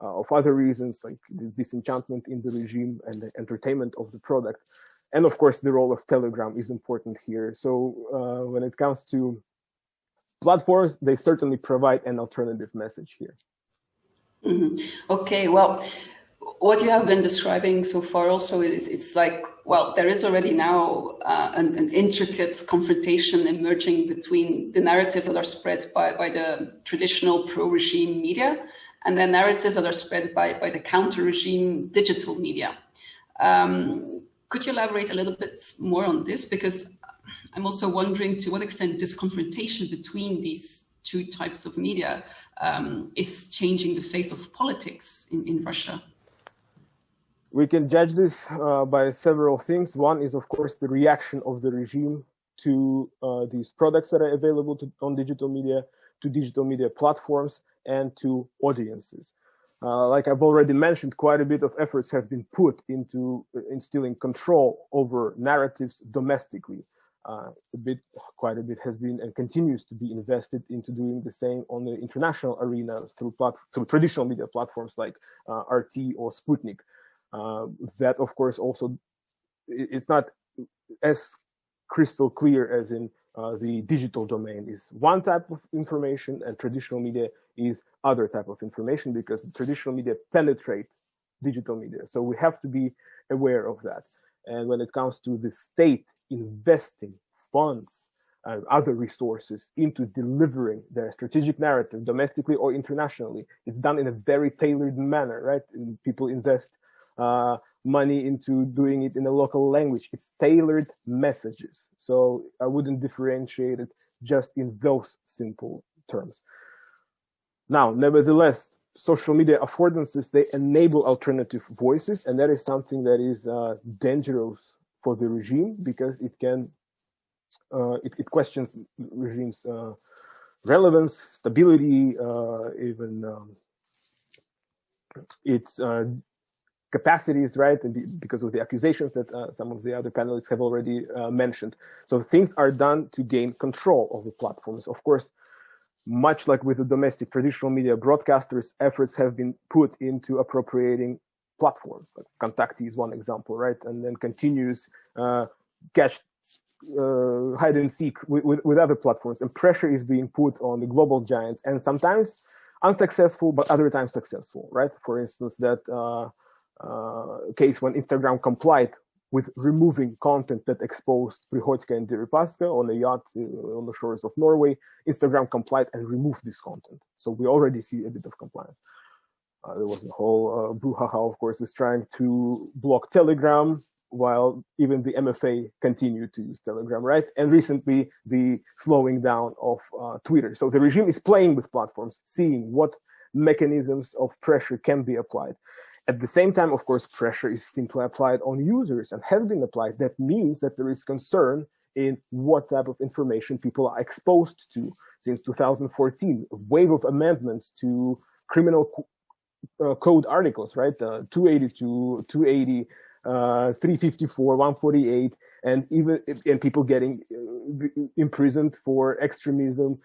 of other reasons, like the disenchantment in the regime and the entertainment of the product. And of course, the role of Telegram is important here. So when it comes to platforms, they certainly provide an alternative message here. Mm-hmm. Okay, well, what you have been describing so far also is, it's like, well, there is already now an intricate confrontation emerging between the narratives that are spread by the traditional pro-regime media and the narratives that are spread by the counter-regime digital media. Could you elaborate a little bit more on this? Because I'm also wondering to what extent this confrontation between these two types of media is changing the face of politics in Russia. We can judge this by several things. One is, of course, the reaction of the regime to these products that are available on digital media, to digital media platforms, and to audiences. Like I've already mentioned, quite a bit of efforts have been put into instilling control over narratives domestically. Quite a bit has been and continues to be invested into doing the same on the international arena through traditional media platforms like RT or Sputnik. That, of course, also it's not as crystal clear as in the digital domain is one type of information and traditional media is other type of information, because traditional media penetrate digital media. So we have to be aware of that. And when it comes to the state investing funds and other resources into delivering their strategic narrative domestically or internationally, it's done in a very tailored manner, right? And people invest money into doing it in a local language. It's tailored messages. So I wouldn't differentiate it just in those simple terms. Now, nevertheless, social media affordances, they enable alternative voices, and that is something that is dangerous for the regime, because it can it questions regime's relevance, stability, even its capacities, right? And because of the accusations that some of the other panelists have already mentioned. So things are done to gain control of the platforms. Of course, much like with the domestic traditional media broadcasters, efforts have been put into appropriating platforms. Like Contacti is one example, right? And then continues hide and seek with other platforms, and pressure is being put on the global giants, and sometimes unsuccessful, but other times successful, right? For instance, that case when Instagram complied with removing content that exposed Prihodka and Deripaska on a yacht on the shores of Norway. Instagram complied and removed this content. So we already see a bit of compliance. There was a whole brouhaha, of course, was trying to block Telegram, while even the MFA continued to use Telegram, right? And recently, the slowing down of Twitter. So the regime is playing with platforms, seeing what mechanisms of pressure can be applied. At the same time, of course, pressure is simply applied on users and has been applied. That means that there is concern in what type of information people are exposed to. Since 2014, a wave of amendments to criminal code articles, right? 282, 280, 354, 148, and people getting imprisoned for extremism,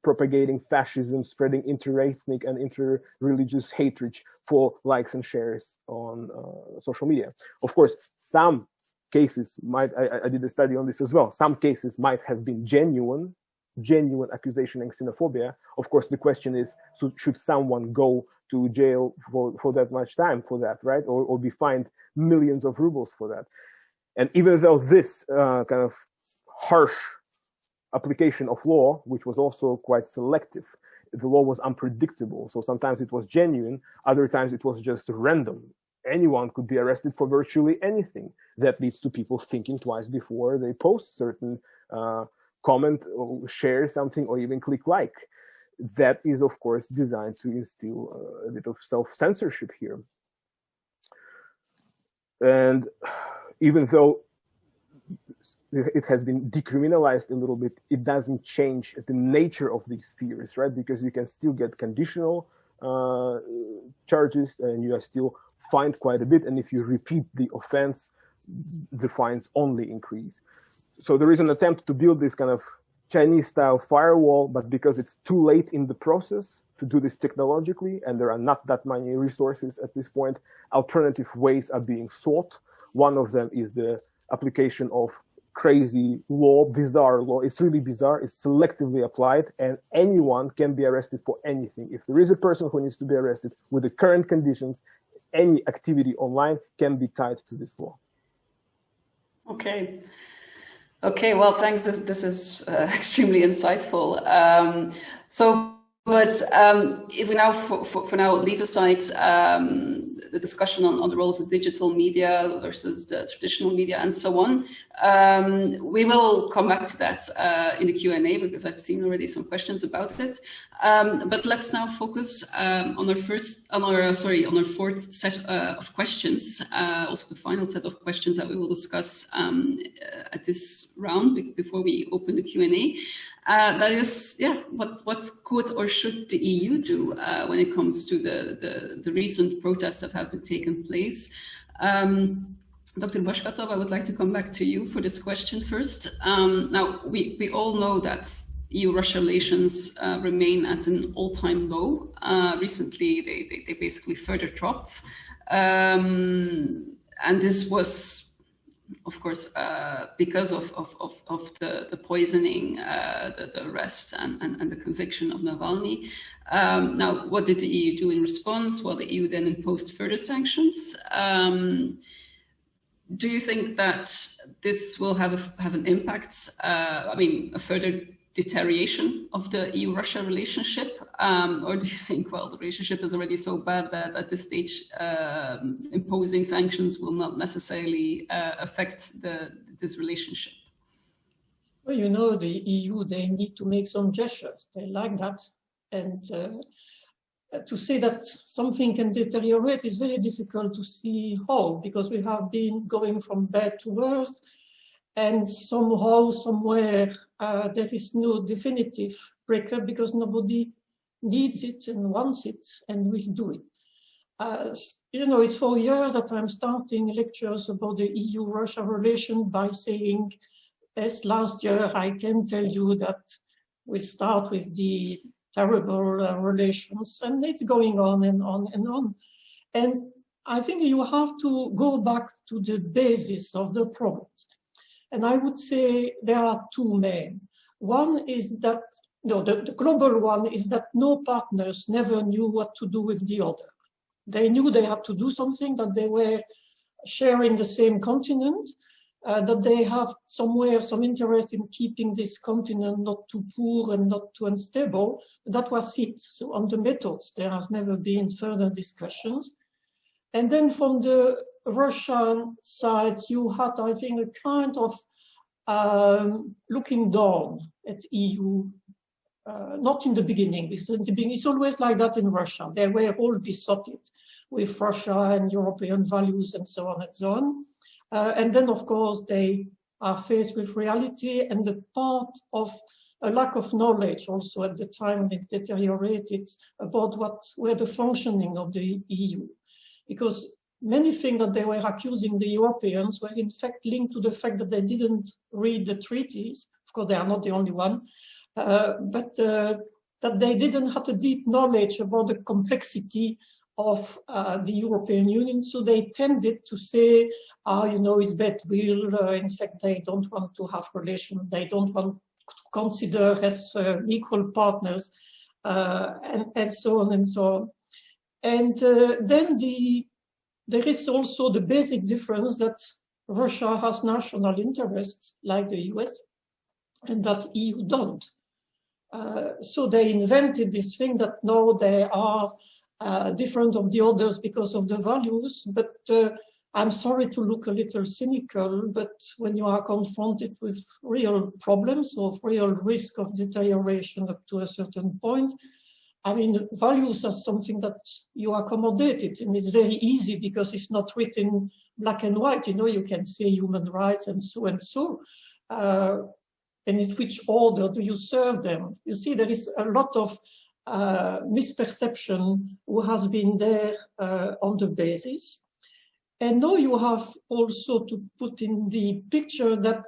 propagating fascism, spreading inter-ethnic and inter-religious hatred for likes and shares on social media. Of course, some cases might, I did a study on this as well, some cases might have been genuine accusation and xenophobia. Of course, the question is, so should someone go to jail for that much time for that, right? Or be fined millions of rubles for that? And even though this kind of harsh application of law, which was also quite selective, the law was unpredictable. So sometimes it was genuine, other times it was just random. Anyone could be arrested for virtually anything. That leads to people thinking twice before they post certain comment or share something or even click like. That is, of course, designed to instill a bit of self-censorship here. And even though it has been decriminalized a little bit, it doesn't change the nature of these spheres, right? Because you can still get conditional charges and you are still fined quite a bit. And if you repeat the offense, the fines only increase. So there is an attempt to build this kind of Chinese-style firewall, but because it's too late in the process to do this technologically, and there are not that many resources at this point, alternative ways are being sought. One of them is the application of crazy law, bizarre law. It's really bizarre. It's selectively applied, and anyone can be arrested for anything. If there is a person who needs to be arrested with the current conditions, any activity online can be tied to this law. Okay, well, thanks. This is extremely insightful. So But if we now, for now, leave aside the discussion on the role of the digital media versus the traditional media and so on, we will come back to that in the Q&A because I've seen already some questions about it. But let's now focus on our fourth set of questions, also the final set of questions that we will discuss at this round before we open the Q&A. That is, what could or should the EU do when it comes to the recent protests that have been taking place? Dr. Bashkatov, I would like to come back to you for this question first. Now, we all know that EU-Russia relations remain at an all-time low. Recently, they basically further dropped. And this was, of course, because of the poisoning, the arrest and the conviction of Navalny. Now, what did the EU do in response? Well, the EU then imposed further sanctions. Do you think that this will have an impact? I mean, a further deterioration of the EU-Russia relationship? Or do you think, well, the relationship is already so bad that at this stage, imposing sanctions will not necessarily affect this relationship? Well, you know, the EU, they need to make some gestures. They like that. And to say that something can deteriorate is very difficult to see how, because we have been going from bad to worse. And somehow, somewhere, there is no definitive breakup because nobody needs it and wants it and will do it. You know, it's for years that I'm starting lectures about the EU-Russia relation by saying, as last year, I can tell you that we start with the terrible relations, and it's going on and on and on. And I think you have to go back to the basis of the problem. And I would say there are two main. One is that, no, the global one is that no partners never knew what to do with the other. They knew they had to do something, that they were sharing the same continent, that they have somewhere some interest in keeping this continent not too poor and not too unstable. That was it. So on the methods, there has never been further discussions. And then from the Russian side, you had, I think, a kind of looking down at EU, not in the beginning, because in the beginning, it's always like that in Russia. They were all besotted with Russia and European values and so on and so on. And then, of course, they are faced with reality and the part of a lack of knowledge also at the time when it deteriorated about what were the functioning of the EU. Because many things that they were accusing the Europeans were in fact linked to the fact that they didn't read the treaties. Of course, they are not the only one, but that they didn't have a deep knowledge about the complexity of the European Union. So they tended to say, you know, it's bad will. In fact, they don't want to have relations. They don't want to consider as equal partners, and so on and so on. And then there is also the basic difference that Russia has national interests like the US and that EU don't. So they invented this thing that now they are different of the others because of the values, but I'm sorry to look a little cynical, but when you are confronted with real problems of real risk of deterioration up to a certain point, I mean, values are something that you accommodate it, and it's very easy because it's not written black and white. You know, you can say human rights and so and so. And in which order do you serve them? You see, there is a lot of misperception who has been there on the basis. And now you have also to put in the picture that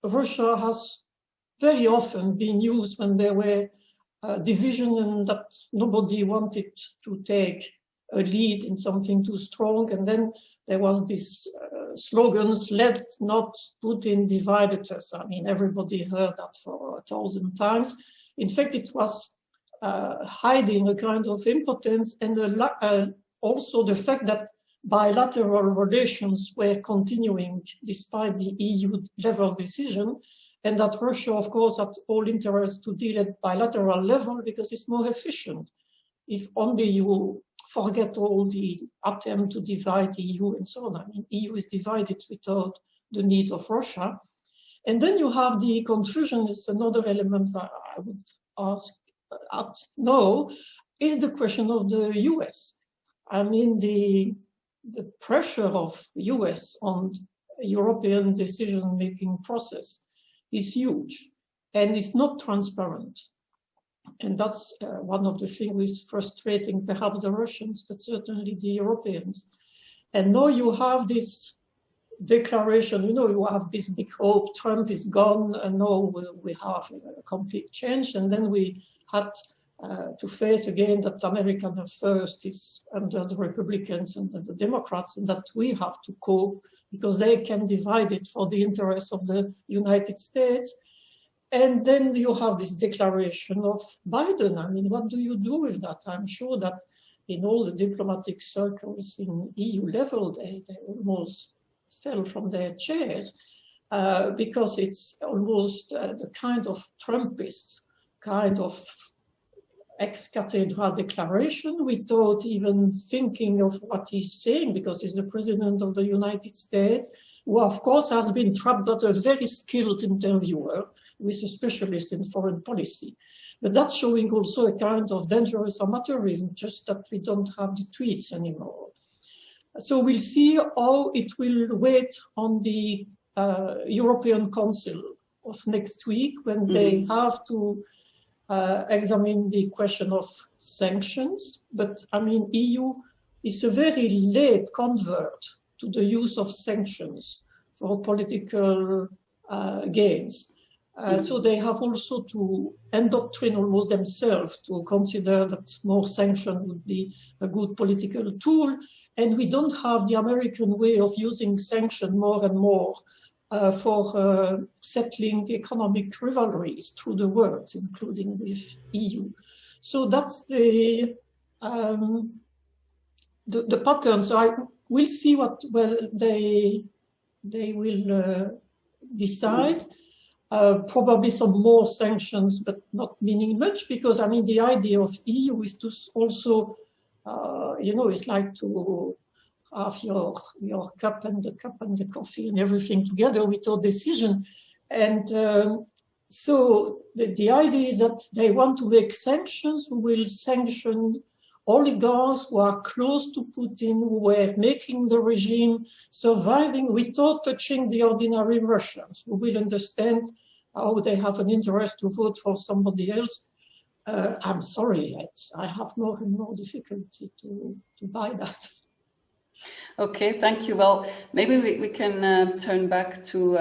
Russia has very often been used when there were division and that nobody wanted to take a lead in something too strong. And then there was this slogans, let's not Putin divided us. I mean, everybody heard that for 1,000 times. In fact, it was hiding a kind of impotence and also the fact that bilateral relations were continuing despite the EU level decision. and that Russia, of course, had all interest to deal at bilateral level because it's more efficient. If only you forget all the attempt to divide the EU and so on. I mean, EU is divided without the need of Russia. And then you have the confusion, is another element that I would ask now, is the question of the US. I mean, the pressure of US on European decision-making process is huge, and it's not transparent. And that's one of the things which is frustrating perhaps the Russians, but certainly the Europeans. And now you have this declaration, you have this big hope, Trump is gone, and now we have a complete change. And then we had to face again that America first is under the Republicans and the Democrats, and that we have to cope because they can divide it for the interests of the United States. And then you have this declaration of Biden. I mean, what do you do with that? I'm sure that in all the diplomatic circles in EU level, they almost fell from their chairs because it's almost the kind of Trumpist kind of ex-cathedra declaration without even thinking of what he's saying, because he's the president of the United States, who of course has been trapped as a very skilled interviewer with a specialist in foreign policy. But that's showing also a kind of dangerous amateurism, just that we don't have the tweets anymore. So we'll see how it will wait on the European Council of next week when they have to examine the question of sanctions. But I mean, EU is a very late convert to the use of sanctions for political gains. So they have also to indoctrinate almost themselves to consider that more sanction would be a good political tool. And we don't have the American way of using sanction more and more for settling the economic rivalries through the world, including with EU. So that's the pattern. So we'll see what they will decide. Probably some more sanctions, but not meaning much, because I mean the idea of EU is to also, it's like to have your cup and the coffee and everything together without decision. And so the idea is that they want to make sanctions, who will sanction oligarchs who are close to Putin, who were making the regime surviving without touching the ordinary Russians, who will understand how they have an interest to vote for somebody else. I'm sorry, I have more and more difficulty to buy that. Okay, thank you. Well, maybe we can turn back to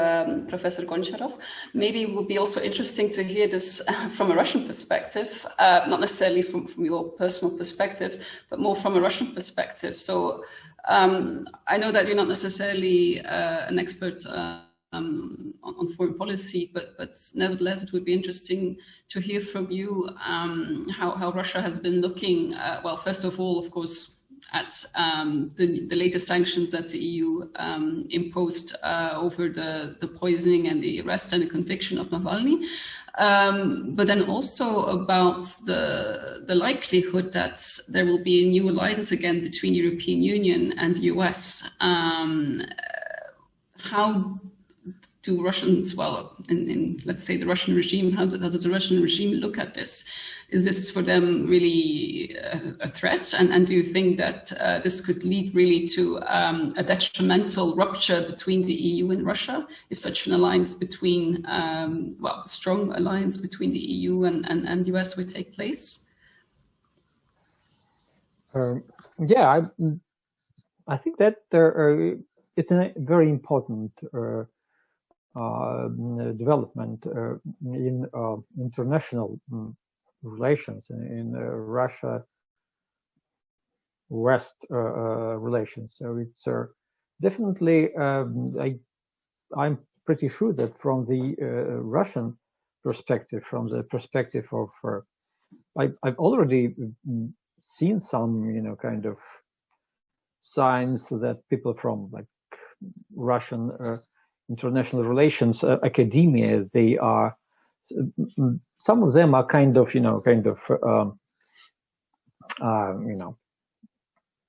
Professor Goncharov. Maybe it would be also interesting to hear this from a Russian perspective, not necessarily from your personal perspective, but more from a Russian perspective. So I know that you're not necessarily an expert on foreign policy, but nevertheless, it would be interesting to hear from you how Russia has been looking, well, first of all, of course, at the latest sanctions that the EU imposed over the poisoning and the arrest and the conviction of Navalny, but then also about the likelihood that there will be a new alliance again between European Union and the US. How do Russians, well, in let's say the Russian regime, how does the Russian regime look at this? Is this for them really a threat? And do you think that this could lead really to a detrimental rupture between the EU and Russia, if such an alliance between, well, strong alliance between the EU and US would take place? Yeah, I think that it's a very important development in international relations, in Russia-West relations. So it's definitely, I'm pretty sure that from the Russian perspective, from the perspective of, I've already seen some, kind of signs that people from like Russian international relations academia, they are, some of them are kind of,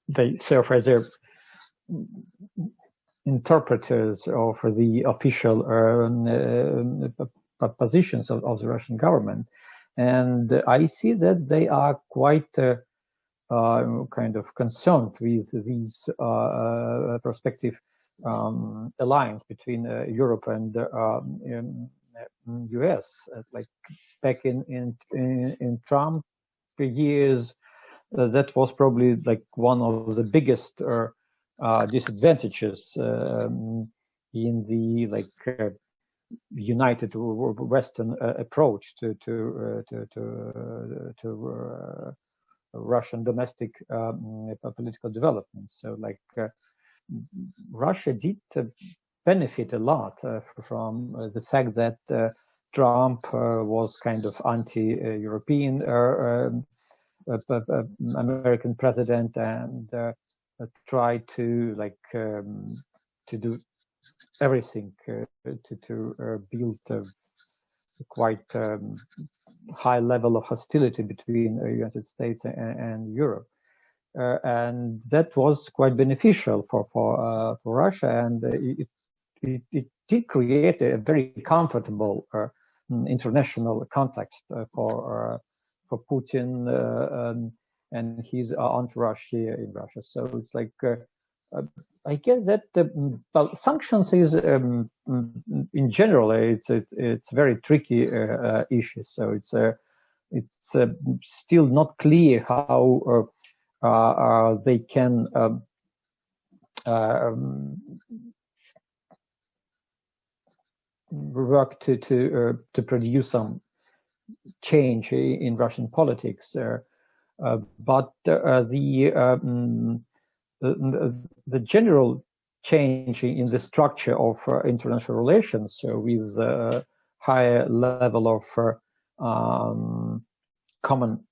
they serve as their interpreters of the official positions of the Russian government. And I see that they are quite kind of concerned with these prospective alliance between Europe and US. Like back in Trump years, that was probably like one of the biggest disadvantages in the united Western approach to Russian domestic political development. So Russia did benefit a lot from the fact that Trump was kind of anti-European American president, and tried to do everything to build a quite high level of hostility between the United States and Europe, and that was quite beneficial for Russia, and it did create a very comfortable international context for Putin and his entourage here in Russia. So it's like I guess that sanctions is in general it's very tricky issue. So it's still not clear how they can work to produce some change in Russian politics, but the general change in the structure of international relations with a higher level of common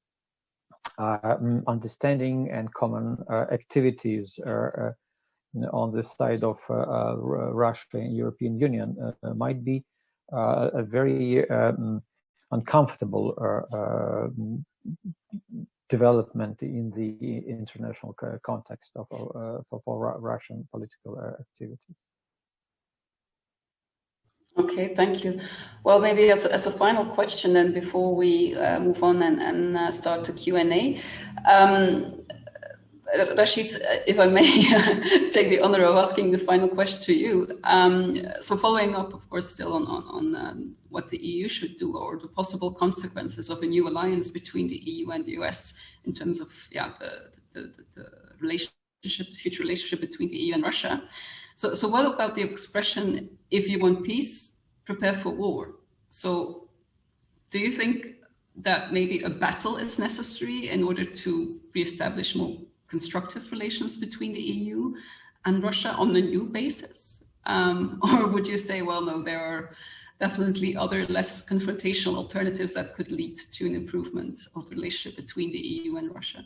understanding and common activities on the side of Russia and European Union might be a very uncomfortable development in the international context of for Russian political activity. Okay, thank you. Well, maybe as a final question, then, before we move on and start the Q&A, Rashid, if I may take the honor of asking the final question to you. So following up, of course, still on what the EU should do, or the possible consequences of a new alliance between the EU and the US in terms of the relationship, the future relationship between the EU and Russia. So what about the expression, if you want peace, prepare for war? So do you think that maybe a battle is necessary in order to reestablish more constructive relations between the EU and Russia on a new basis? Or would you say, well, no, there are definitely other less confrontational alternatives that could lead to an improvement of the relationship between the EU and Russia?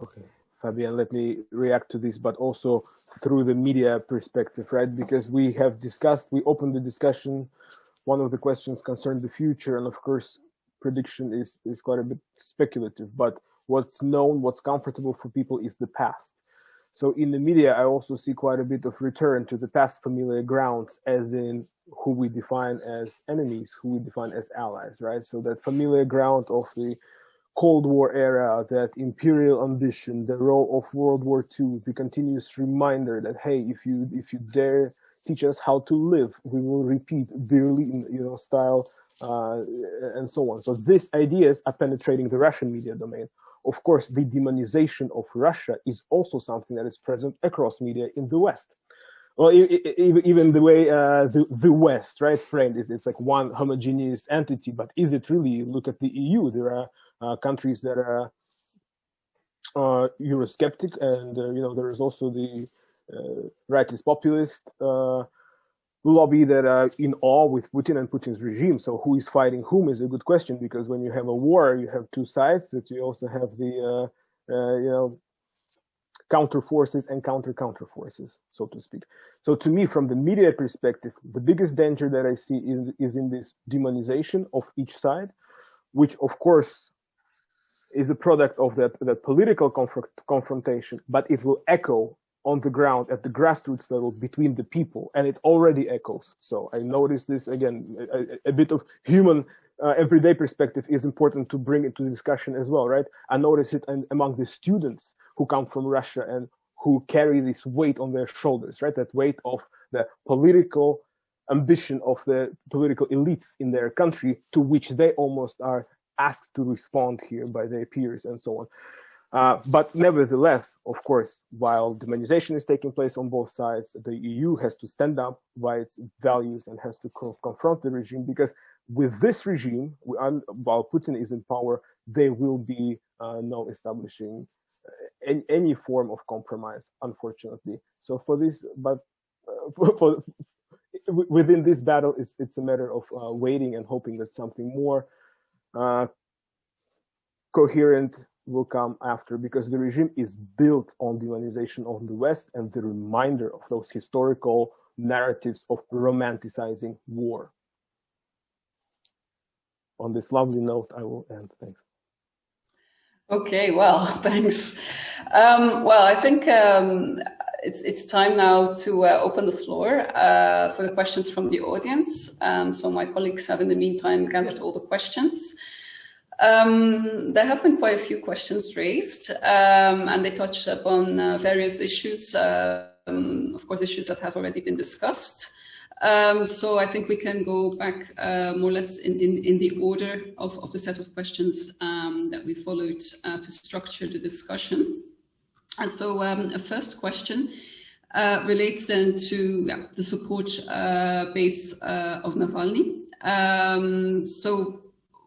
Okay, Fabian, let me react to this, but also through the media perspective, right? Because we have discussed, we opened the discussion. One of the questions concerned the future, and of course, prediction is quite a bit speculative, but what's known, what's comfortable for people is the past. So in the media, I also see quite a bit of return to the past familiar grounds, as in who we define as enemies, who we define as allies, right? So that familiar ground of the Cold War era, that imperial ambition, the role of World War II, the continuous reminder that, hey, if you dare teach us how to live, we will repeat Berlin, style, and so on. So these ideas are penetrating the Russian media domain. Of course, the demonization of Russia is also something that is present across media in the West. Well, even the way the West, right, framed it, it's like one homogeneous entity, but is it really? Look at the EU. There are countries that are Eurosceptic, and there is also the rightist populist lobby that are in awe with Putin and Putin's regime. So who is fighting whom is a good question, because when you have a war, you have two sides, but you also have the counter forces and counter forces, so to speak. So to me, from the media perspective, the biggest danger that I see is in this demonization of each side, which of course is a product of that political confrontation, but it will echo on the ground at the grassroots level between the people, and it already echoes. So I notice this again, a bit of human everyday perspective is important to bring into discussion as well, right? I notice it among the students who come from Russia and who carry this weight on their shoulders, right? That weight of the political ambition of the political elites in their country, to which they almost are asked to respond here by their peers and so on. But nevertheless, of course, while demonization is taking place on both sides, the EU has to stand up by its values and has to confront the regime, because with this regime, while Putin is in power, there will be no establishing any form of compromise, unfortunately. So for this, but within this battle, it's a matter of waiting and hoping that something more coherent will come after, because the regime is built on demonization of the West and the reminder of those historical narratives of romanticizing war. On this lovely note, I will end. Thanks. Okay, well, thanks. Well, I think it's time now to open the floor for the questions from the audience. So my colleagues have in the meantime gathered all the questions. There have been quite a few questions raised, and they touch upon various issues, of course, issues that have already been discussed. So I think we can go back more or less in the order of the set of questions that we followed to structure the discussion. And so a first question relates then to the support base of Navalny. So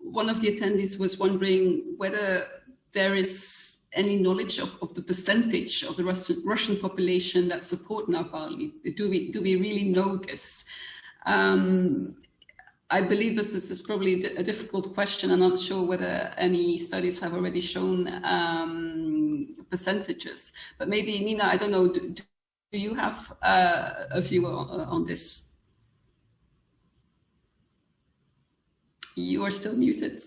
one of the attendees was wondering whether there is any knowledge of the percentage of the Russian population that support Navalny. Do we really know this? I believe this is probably a difficult question. I'm not sure whether any studies have already shown percentages. But maybe, Nina, I don't know, do you have a view on this? You are still muted.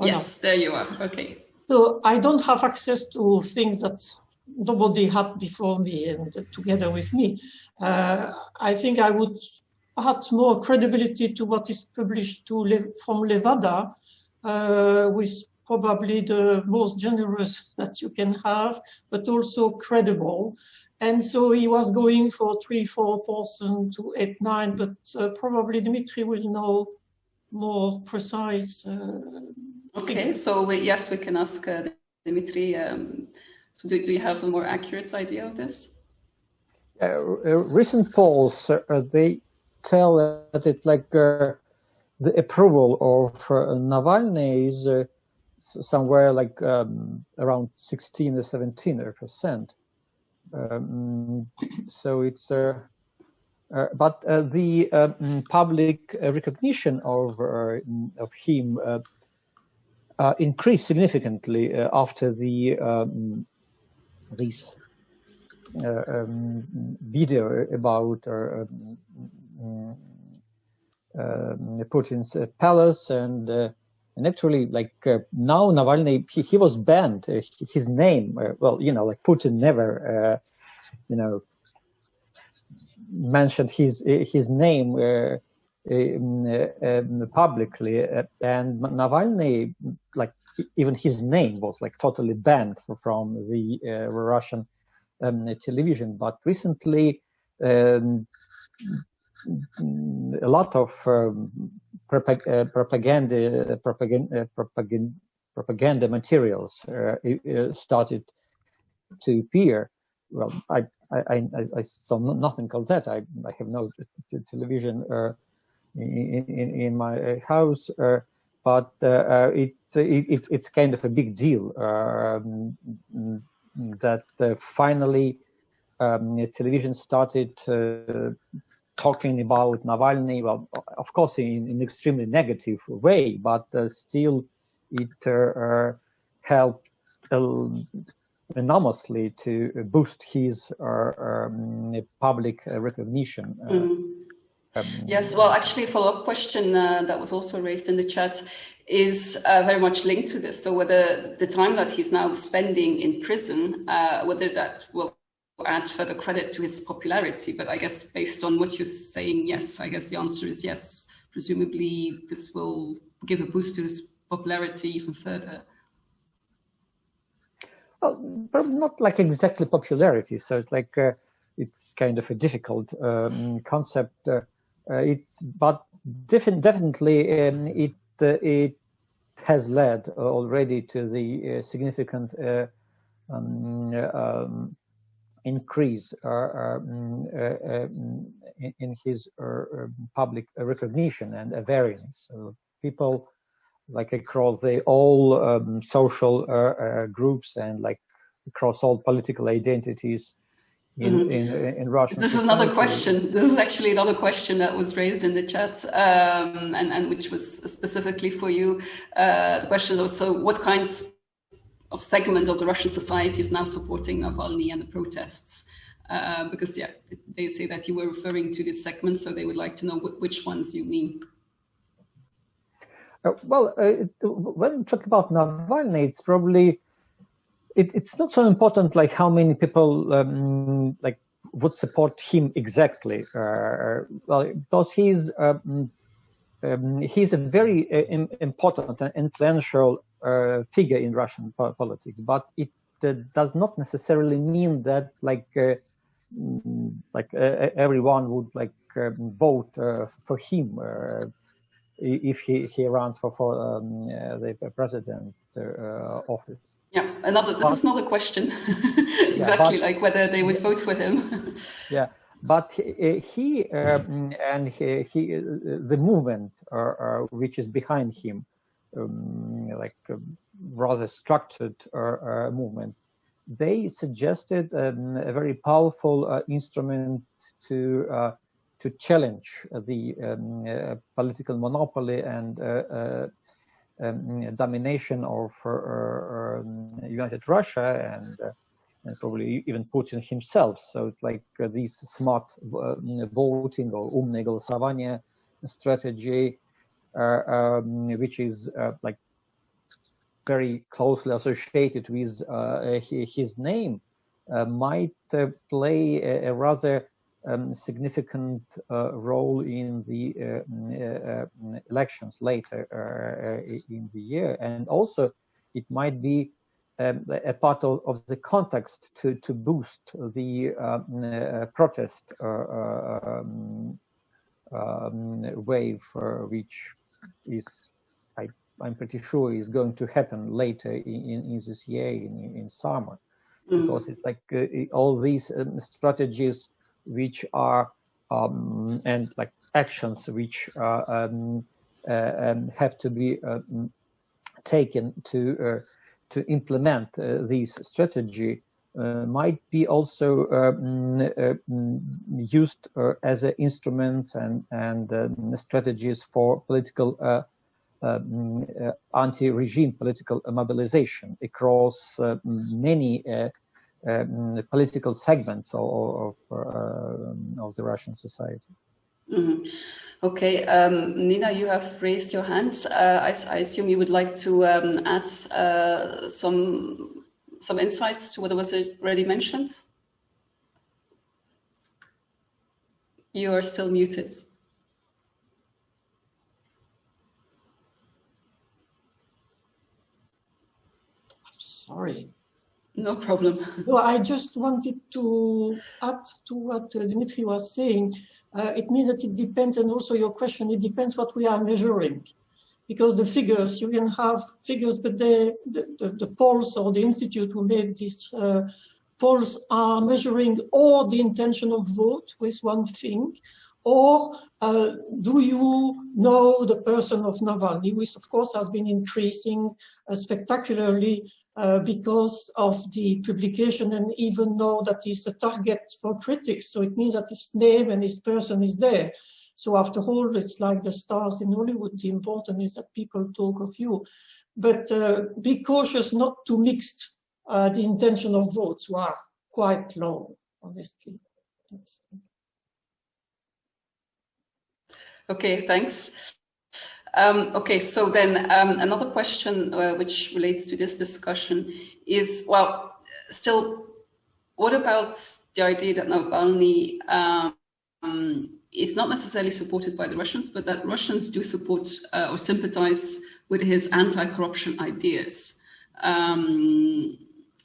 Yes, there you are. Okay. So I don't have access to things that nobody had before me and together with me. I think I would add more credibility to what is published from Levada, with probably the most generous that you can have, but also credible. And so he was going for 3-4% to 8-9%, but probably Dmitry will know more precise. Okay, so yes, we can ask Dmitry. So do you have a more accurate idea of this? Recent polls, they tell that it's like the approval of Navalny is somewhere like around 16 or 17%. So it's but the public recognition of him increased significantly after the this video about Putin's palace, and actually, like now Navalny, he was banned. His name, well, you know, like Putin never, you know, mentioned his name publicly, and Navalny, like even his name was like totally banned from the Russian television. But recently, a lot of propaganda materials started to appear. Well, I saw nothing of that. I have no television in my house, but it's kind of a big deal. that finally television started talking about Navalny, well, of course, in an extremely negative way, but still it helped enormously to boost his public recognition. Yes, well, actually, a follow-up question that was also raised in the chat is very much linked to this. So whether the time that he's now spending in prison, whether that will add further credit to his popularity. But I guess based on what you're saying, yes, I guess the answer is yes. Presumably this will give a boost to his popularity even further. Well, but not like exactly popularity. So it's like it's kind of a difficult concept. But definitely it has led already to the significant increase in his public recognition and awareness. So people like across all social groups and like across all political identities in Russian This society. is another question. This is actually another question that was raised in the chat and which was specifically for you. The question was, so what kinds of segment of the Russian society is now supporting Navalny and the protests? Because yeah, they say that you were referring to this segment, so they would like to know which ones you mean. When we talk about Navalny, it's probably it's not so important like how many people like would support him exactly. Well, because he's a very important and influential figure in Russian politics, but it does not necessarily mean that everyone would vote for him if he runs for the president office. Yeah, this is not a question exactly, like whether they would vote for him. Yeah, but he and the movement which is behind him, rather structured movement, they suggested a very powerful instrument to challenge the political monopoly and domination of United Russia and probably even Putin himself. So it's like this smart voting or умное голосование strategy, which is very closely associated with his name, might play a rather significant role in the elections later in the year, and also it might be a part of the context to boost the protest wave, which is I'm pretty sure is going to happen later in this year in summer, because it's like all these strategies which are and like actions which have to be taken to implement this strategy might be also used as instruments and strategies for political anti-regime political mobilization across many political segments of the Russian society. Mm-hmm. Okay, Nina, you have raised your hand. I assume you would like to add some insights to what was already mentioned. You are still muted. I'm sorry. No problem. No, I just wanted to add to what Dmitry was saying. It means that it depends, and also your question, it depends what we are measuring. Because the figures, you can have figures, but the polls or the institute who made these polls are measuring or the intention of vote with one thing, or do you know the person of Navalny, which of course has been increasing spectacularly because of the publication, and even know that he's a target for critics. So it means that his name and his person is there. So after all, it's like the stars in Hollywood. The important is that people talk of you. But be cautious not to mix the intention of votes, who are quite low, honestly. Okay, thanks. Okay, so then another question which relates to this discussion is, well, still, what about the idea that Navalny is not necessarily supported by the Russians, but that Russians do support or sympathize with his anti-corruption ideas?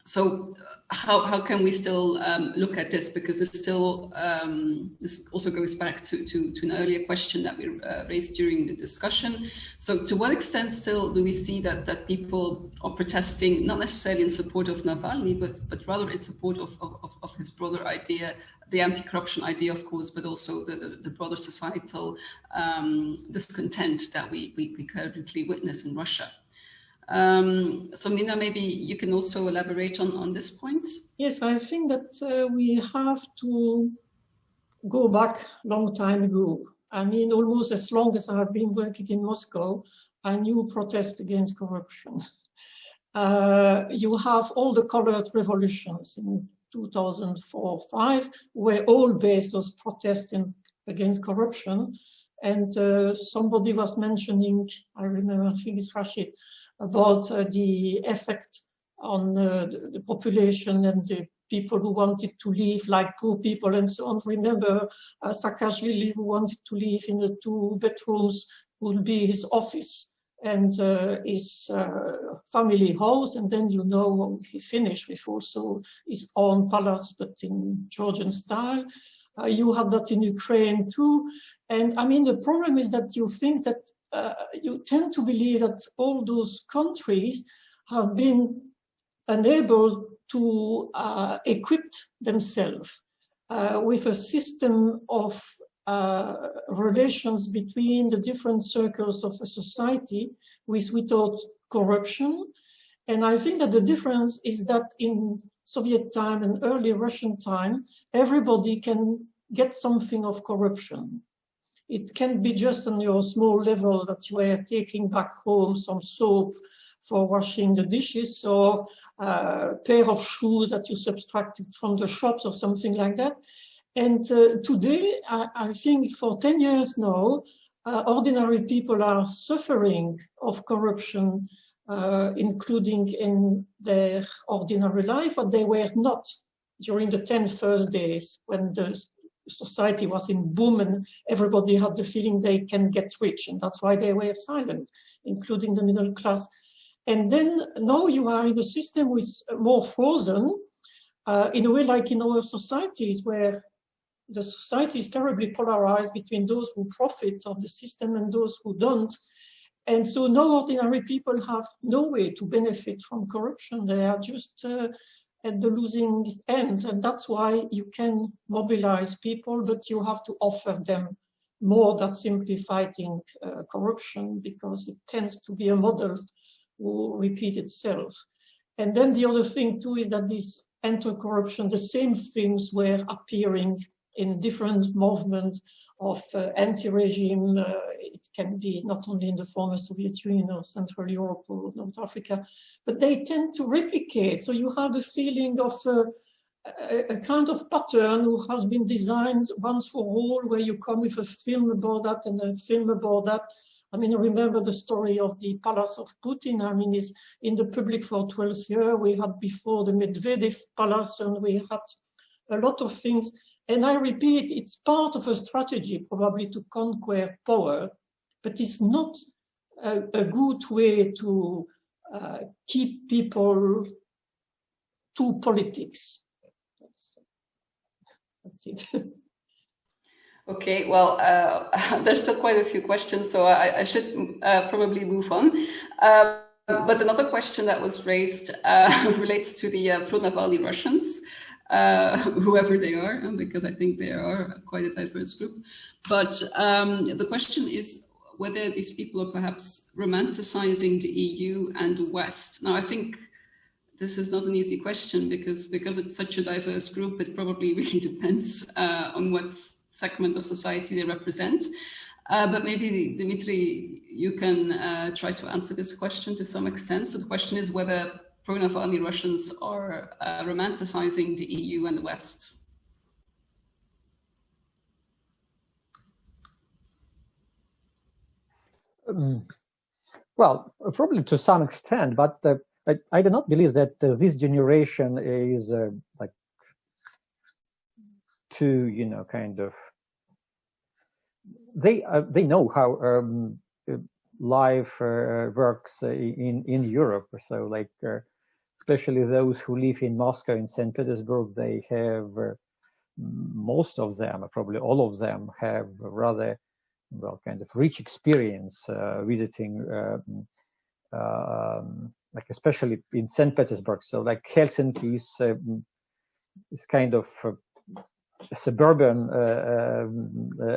So how can we still look at this? Because it's still, this also goes back to an earlier question that we raised during the discussion. So to what extent still do we see that people are protesting, not necessarily in support of Navalny, but rather in support of his broader idea, the anti-corruption idea, of course, but also the broader societal discontent that we currently witness in Russia? So Nina, maybe you can also elaborate on this point. Yes, I think that we have to go back a long time ago. I mean, almost as long as I have been working in Moscow, I knew protest against corruption. You have all the colored revolutions in 2004-5 were all based on protesting against corruption. And somebody was mentioning, I remember, I think it's Rashid, about the effect on the population and the people who wanted to live like poor people and so on. Remember Saakashvili, who wanted to live in the 2 bedrooms, would be his office and his family house, and then you know he finished with also his own palace, but in Georgian style. You have that in Ukraine too. And I mean, the problem is that you think that you tend to believe that all those countries have been unable to equip themselves with a system of relations between the different circles of a society without corruption. And I think that the difference is that in Soviet time and early Russian time, everybody can get something of corruption. It can be just on your small level that you are taking back home some soap for washing the dishes, or a pair of shoes that you subtracted from the shops or something like that. And today, I think for 10 years now, ordinary people are suffering of corruption, including in their ordinary life, but they were not during the 10 first days when the society was in boom and everybody had the feeling they can get rich, and that's why they were silent, including the middle class. And then now you are in a system with more frozen, in a way like in our societies, where the society is terribly polarized between those who profit of the system and those who don't. And so now ordinary people have no way to benefit from corruption. They are just at the losing end. And that's why you can mobilize people, but you have to offer them more than simply fighting corruption, because it tends to be a model who repeat itself. And then the other thing too is that this anti-corruption, the same things were appearing in different movements of anti-regime. It can be not only in the former Soviet Union or Central Europe or North Africa, but they tend to replicate. So you have the feeling of a kind of pattern who has been designed once for all, where you come with a film about that and a film about that. I mean, remember the story of the palace of Putin. I mean, it's in the public for 12 years. We had before the Medvedev palace, and we had a lot of things. And I repeat, it's part of a strategy probably to conquer power, but it's not a good way to keep people to politics. That's it. Okay, well, there's still quite a few questions, so I should probably move on. But another question that was raised relates to the pro-Navalny Russians, whoever they are, because I think they are quite a diverse group. But the question is whether these people are perhaps romanticizing the EU and the West. Now, I think this is not an easy question because it's such a diverse group. It probably really depends on what segment of society they represent. But maybe, Dimitri, you can try to answer this question to some extent. So the question is whether pro-Navalny Russians are romanticizing the EU and the West. Well, probably to some extent, but I do not believe that this generation is like too, kind of. They know how life works in Europe. So, like, especially those who live in Moscow and St. Petersburg, they have most of them, probably all of them, have rather kind of rich experience visiting, like especially in St. Petersburg. So, like Helsinki is kind of a suburban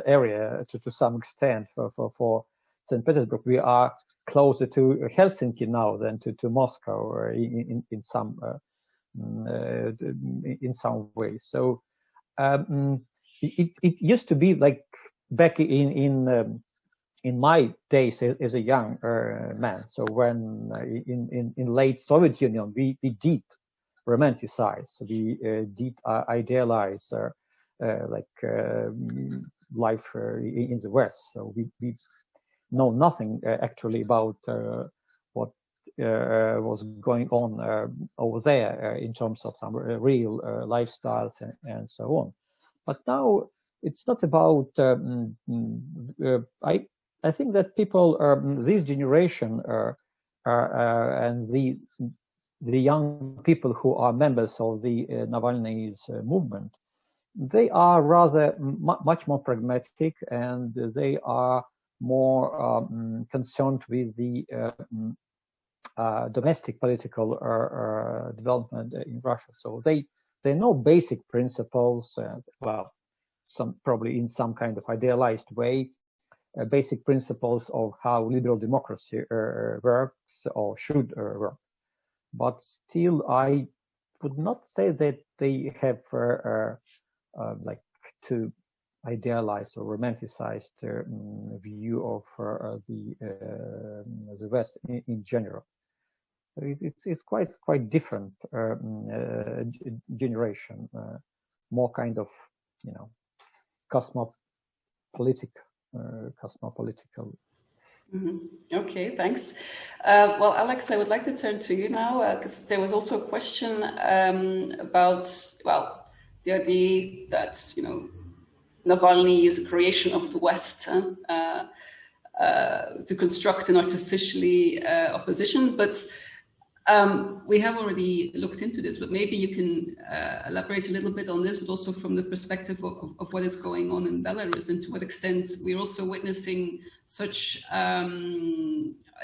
area to some extent for St. Petersburg. We are closer to Helsinki now than to Moscow in some ways. So it used to be like back in my days as a young man. So when in late Soviet Union we did romanticize, we did idealize life in the West. So we know nothing actually about what was going on over there in terms of some real lifestyles and so on. But now it's not about. I think that people, this generation, and the young people who are members of the Navalny's movement, they are rather much more pragmatic, and they are more concerned with the domestic political development in Russia. So they know basic principles, well, some probably in some kind of idealized way, basic principles of how liberal democracy works or should work. But still, I would not say that they have like to idealized or romanticized view of the West in general. It's quite different generation, more kind of cosmopolitical. Mm-hmm. Okay, thanks. Well, Alex, I would like to turn to you now because there was also a question about the idea that Navalny is a creation of the West to construct an artificially opposition, but we have already looked into this, but maybe you can elaborate a little bit on this, but also from the perspective of what is going on in Belarus and to what extent we're also witnessing such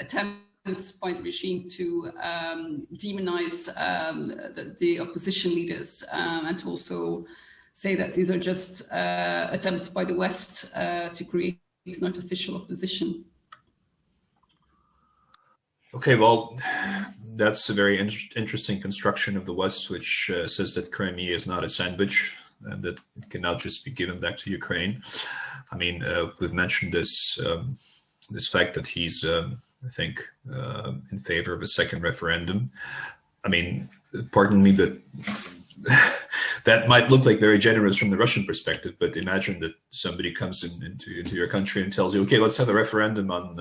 attempts by the regime to demonize the opposition leaders and to also say that these are just attempts by the West to create an artificial opposition. Okay, well, that's a very interesting construction of the West, which says that Crimea is not a sandwich and that it can now just be given back to Ukraine. I mean, we've mentioned this fact that he's, I think, in favor of a second referendum. I mean, pardon me, but that might look like very generous from the Russian perspective, but imagine that somebody comes into your country and tells you, okay, let's have a referendum on,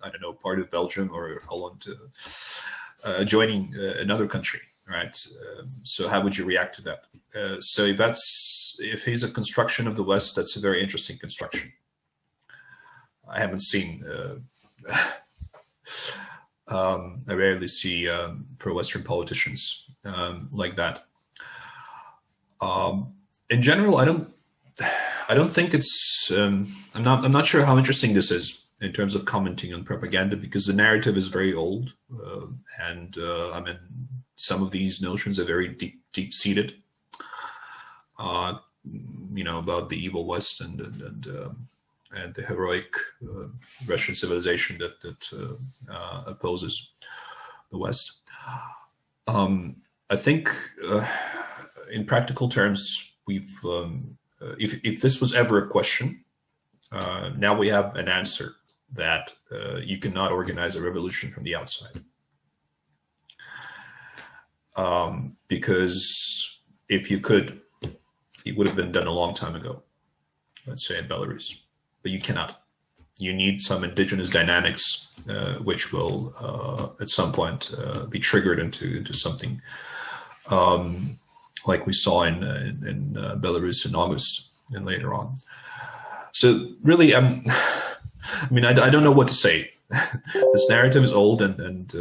I don't know, part of Belgium or Holland joining another country, right? So how would you react to that? So if he's a construction of the West, that's a very interesting construction. I haven't seen, I rarely see pro-Western politicians like that. In general, I don't think it's. I'm not sure how interesting this is in terms of commenting on propaganda, because the narrative is very old, and I mean, some of these notions are very deep-seated. About the evil West and the heroic Russian civilization that opposes the West. I think in practical terms, we've if this was ever a question, now we have an answer that you cannot organize a revolution from the outside. Because if you could, it would have been done a long time ago, let's say in Belarus, but you cannot. You need some indigenous dynamics, which will at some point be triggered into something like we saw in Belarus in August and later on. So really, I mean, I don't know what to say. This narrative is old, and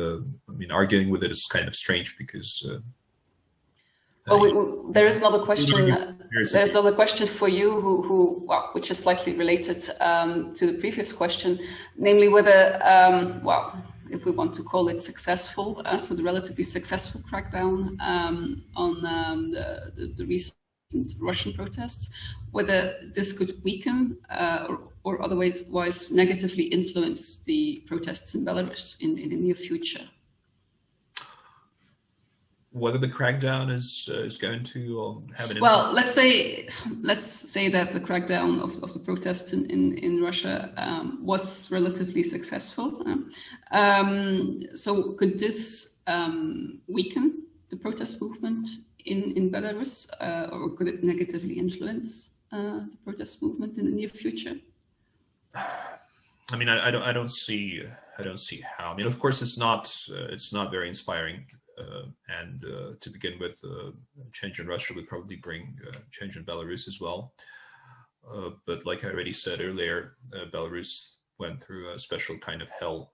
I mean, arguing with it is kind of strange because. Well, there is another question. There's another question for you, well, which is slightly related to the previous question, namely whether, well, if we want to call it successful, so the relatively successful crackdown on the recent Russian protests, whether this could weaken or otherwise negatively influence the protests in Belarus in the near future. Whether the crackdown is going to have an impact? Well, let's say that the crackdown of the protests in Russia was relatively successful. So could this weaken the protest movement in Belarus, or could it negatively influence the protest movement in the near future? I mean, I don't see how. I mean, of course, it's not very inspiring. And to begin with, change in Russia would probably bring change in Belarus as well. But like I already said earlier, Belarus went through a special kind of hell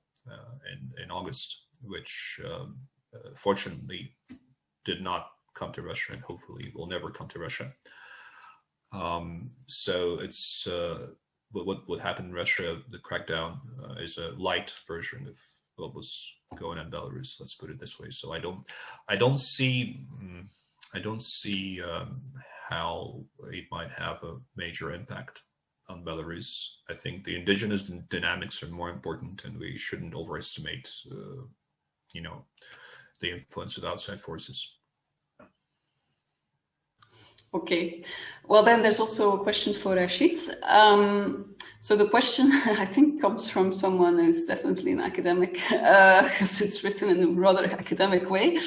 in August, which fortunately did not come to Russia, and hopefully will never come to Russia. So it's what happened in Russia. The crackdown is a light version of what was going on in Belarus. Let's put it this way. So I don't see how it might have a major impact on Belarus. I think the indigenous dynamics are more important, and we shouldn't overestimate, the influence of outside forces. Okay, well then there's also a question for Rashid. So the question, I think, comes from someone who's definitely an academic, because it's written in a rather academic way.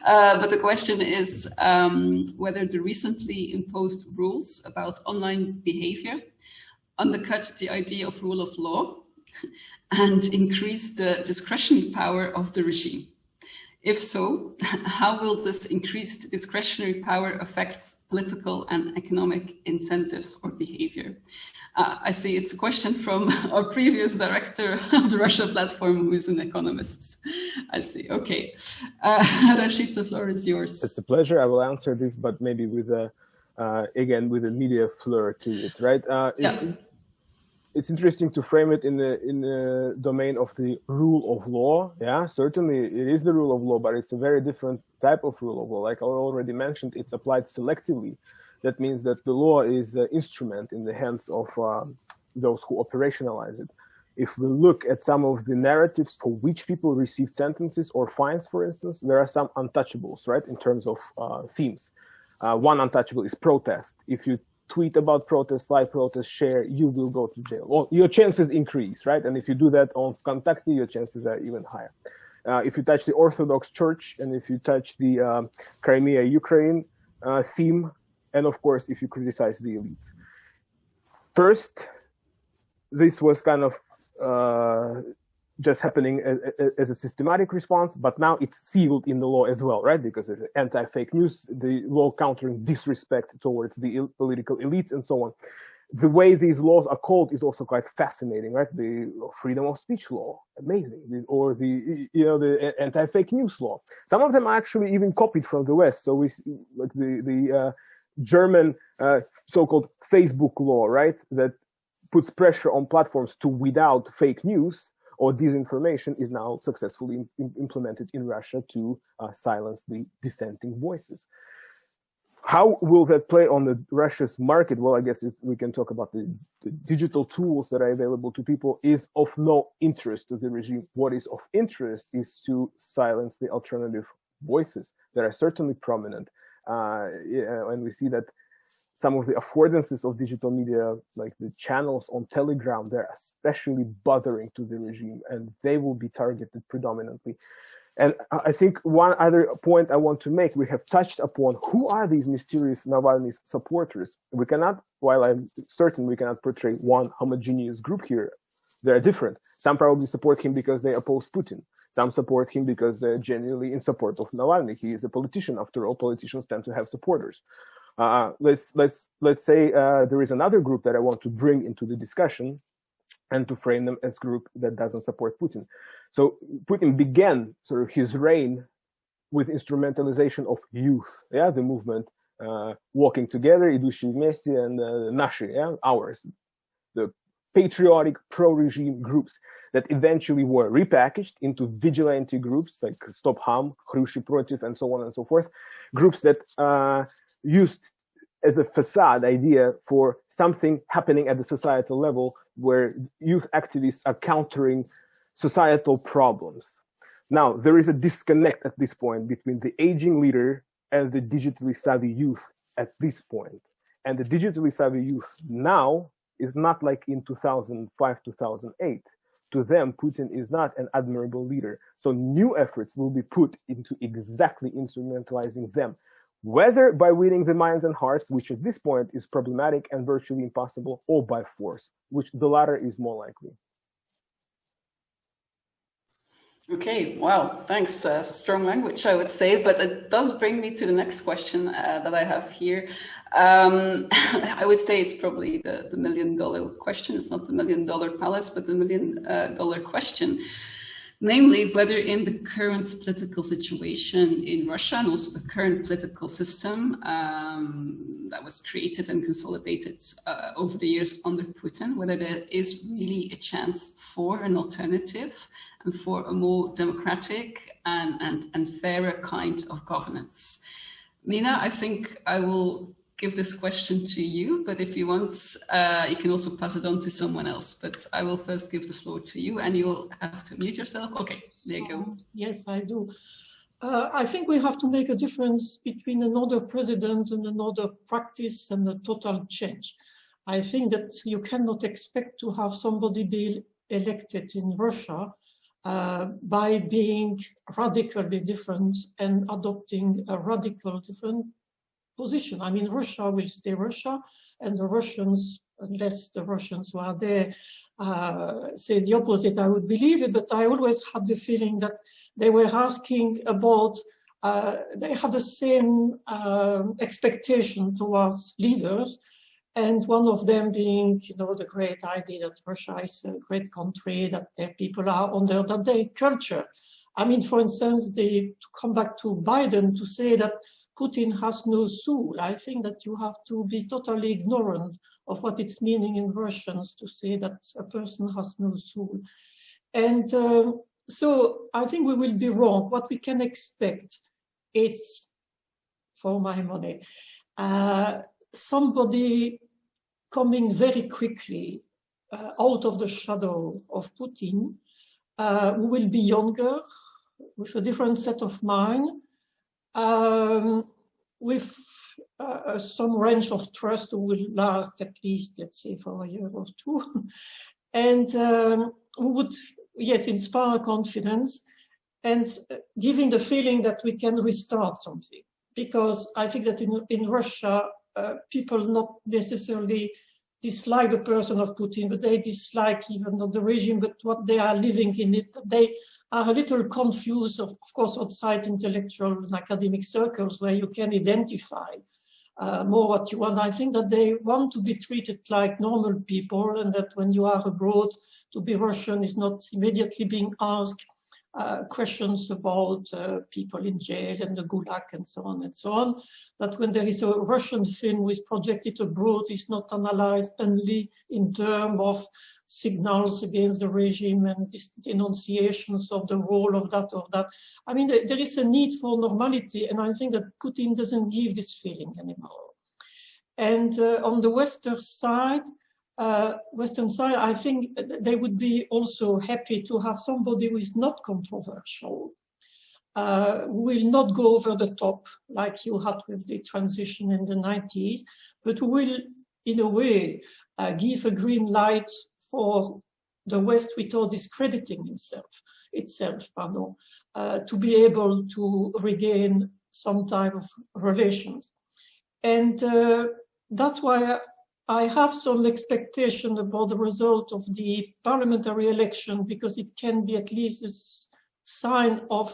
But the question is whether the recently imposed rules about online behavior undercut the idea of rule of law and increase the discretionary power of the regime. If so, how will this increased discretionary power affect political and economic incentives or behavior? I see it's a question from our previous director of the Russia platform, who is an economist. I see. Okay. Rashid, the floor is yours. It's a pleasure. I will answer this, but maybe with again with a media flair to it, right? It's interesting to frame it in the domain of the rule of law. Yeah, certainly it is the rule of law, but it's a very different type of rule of law. Like I already mentioned, it's applied selectively. That means that the law is an instrument in the hands of those who operationalize it. If we look at some of the narratives for which people receive sentences or fines, for instance, there are some untouchables, right, in terms of themes. One untouchable is protest. If you tweet about protest, live protest, share, you will go to jail. Well, your chances increase, right? And if you do that on Kontakte, your chances are even higher. If you touch the Orthodox Church, and if you touch the Crimea, Ukraine theme, and of course, if you criticize the elites. First, this was kind of just happening as a systematic response, but now it's sealed in the law as well, right? Because of anti-fake news, the law countering disrespect towards the political elites and so on. The way these laws are called is also quite fascinating, right? The freedom of speech law, amazing, or the the anti-fake news law. Some of them are actually even copied from the West. So we like the German so-called Facebook law, right? That puts pressure on platforms to weed out fake news or disinformation is now successfully implemented in Russia to silence the dissenting voices. How will that play on the Russia's market? Well, I guess we can talk about the digital tools that are available to people is of no interest to the regime. What is of interest is to silence the alternative voices that are certainly prominent. And we see that some of the affordances of digital media, like the channels on Telegram, they're especially bothering to the regime, and they will be targeted predominantly. And I think one other point I want to make, we have touched upon who are these mysterious Navalny's supporters. We cannot, while I'm certain we cannot portray one homogeneous group here, they're different. Some probably support him because they oppose Putin. Some support him because they're genuinely in support of Navalny. He is a politician. After all, politicians tend to have supporters. Let's say there is another group that I want to bring into the discussion and to frame them as a group that doesn't support Putin. So Putin began sort of his reign with instrumentalization of youth, yeah, the movement Walking Together, Идущие вместе, and Наши, yeah, ours, the patriotic pro-regime groups that eventually were repackaged into vigilante groups like Stop Ham, Хрущи Против, and so on and so forth, groups that used as a facade idea for something happening at the societal level where youth activists are countering societal problems. Now, there is a disconnect at this point between the aging leader and the digitally savvy youth at this point. And the digitally savvy youth now is not like in 2005, 2008. To them, Putin is not an admirable leader. So new efforts will be put into exactly instrumentalizing them, whether by winning the minds and hearts, which at this point is problematic and virtually impossible, or by force, which the latter is more likely. Okay, wow, thanks. Strong language, I would say, but it does bring me to the next question that I have here. I would say it's probably the $1 million question. It's not the $1 million palace, but the $1 million question. Namely, whether in the current political situation in Russia and also the current political system that was created and consolidated over the years under Putin, whether there is really a chance for an alternative and for a more democratic and fairer kind of governance. Nina, I think I will give this question to you, but if you want, you can also pass it on to someone else. But I will first give the floor to you, and you'll have to mute yourself. Okay, there you go. Yes, I do. I think we have to make a difference between another president and another practice and a total change. I think that you cannot expect to have somebody be elected in Russia by being radically different and adopting a radical different position. I mean, Russia will stay Russia, and the Russians, unless the Russians who are there say the opposite, I would believe it, but I always had the feeling that they were asking about, they had the same expectation towards leaders, and one of them being, you know, the great idea that Russia is a great country, that their people are under their culture. I mean, for instance, to come back to Biden to say that Putin has no soul. I think that you have to be totally ignorant of what it's meaning in Russians to say that a person has no soul. And so I think we will be wrong. What we can expect, it's, for my money, somebody coming very quickly out of the shadow of Putin, who will be younger, with a different set of mind, with some range of trust who will last at least, let's say, for a year or two, and who would, yes, inspire confidence and giving the feeling that we can restart something. Because I think that in Russia, people not necessarily dislike the person of Putin, but they dislike even not the regime, but what they are living in it. They are a little confused, of course, outside intellectual and academic circles where you can identify more what you want. I think that they want to be treated like normal people, and that when you are abroad, to be Russian is not immediately being asked questions about people in jail and the gulag and so on and so on. That when there is a Russian film which is projected abroad, is not analyzed only in terms of signals against the regime and denunciations of the role of that or that. I mean, there is a need for normality, and I think that Putin doesn't give this feeling anymore. And on the Western side, I think they would be also happy to have somebody who is not controversial. will not go over the top like you had with the transition in the 90s, but will, in a way, give a green light for the West without discrediting itself, to be able to regain some type of relations. And that's why I have some expectation about the result of the parliamentary election, because it can be at least a sign of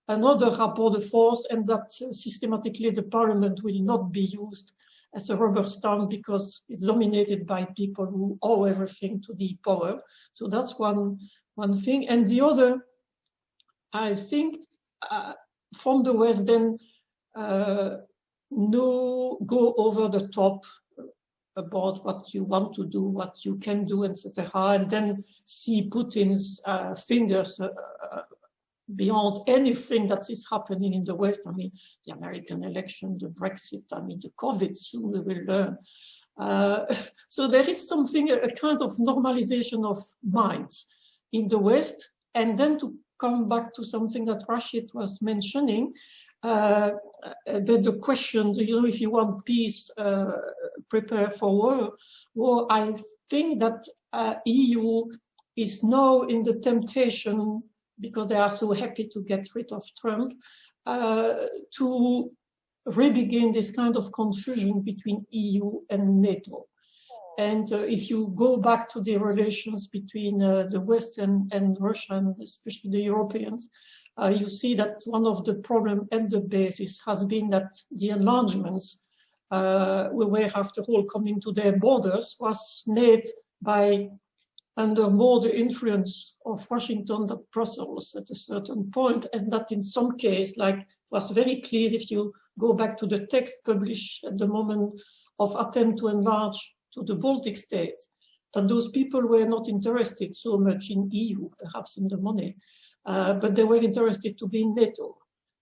another rapport de force, and that systematically the parliament will not be used as a rubber stamp because it's dominated by people who owe everything to the power. So that's one thing. And the other, I think, from the West then, no go over the top about what you want to do, what you can do, etc., and then see Putin's fingers beyond anything that is happening in the West. I mean, the American election, the Brexit, I mean, the COVID, soon we will learn. So there is something, a kind of normalization of minds in the West. And then to come back to something that Rashid was mentioning, the question, if you want peace, prepare for war, I think that EU is now in the temptation, because they are so happy to get rid of Trump, to re-begin this kind of confusion between EU and NATO. And if you go back to the relations between the West and Russia, and especially the Europeans, you see that one of the problems at the basis has been that the enlargements were, after all, coming to their borders, was made by under more the influence of Washington than Brussels at a certain point, and that in some case, like, was very clear if you go back to the text published at the moment of attempt to enlarge to the Baltic states, that those people were not interested so much in EU, perhaps in the money, but they were interested to be in NATO.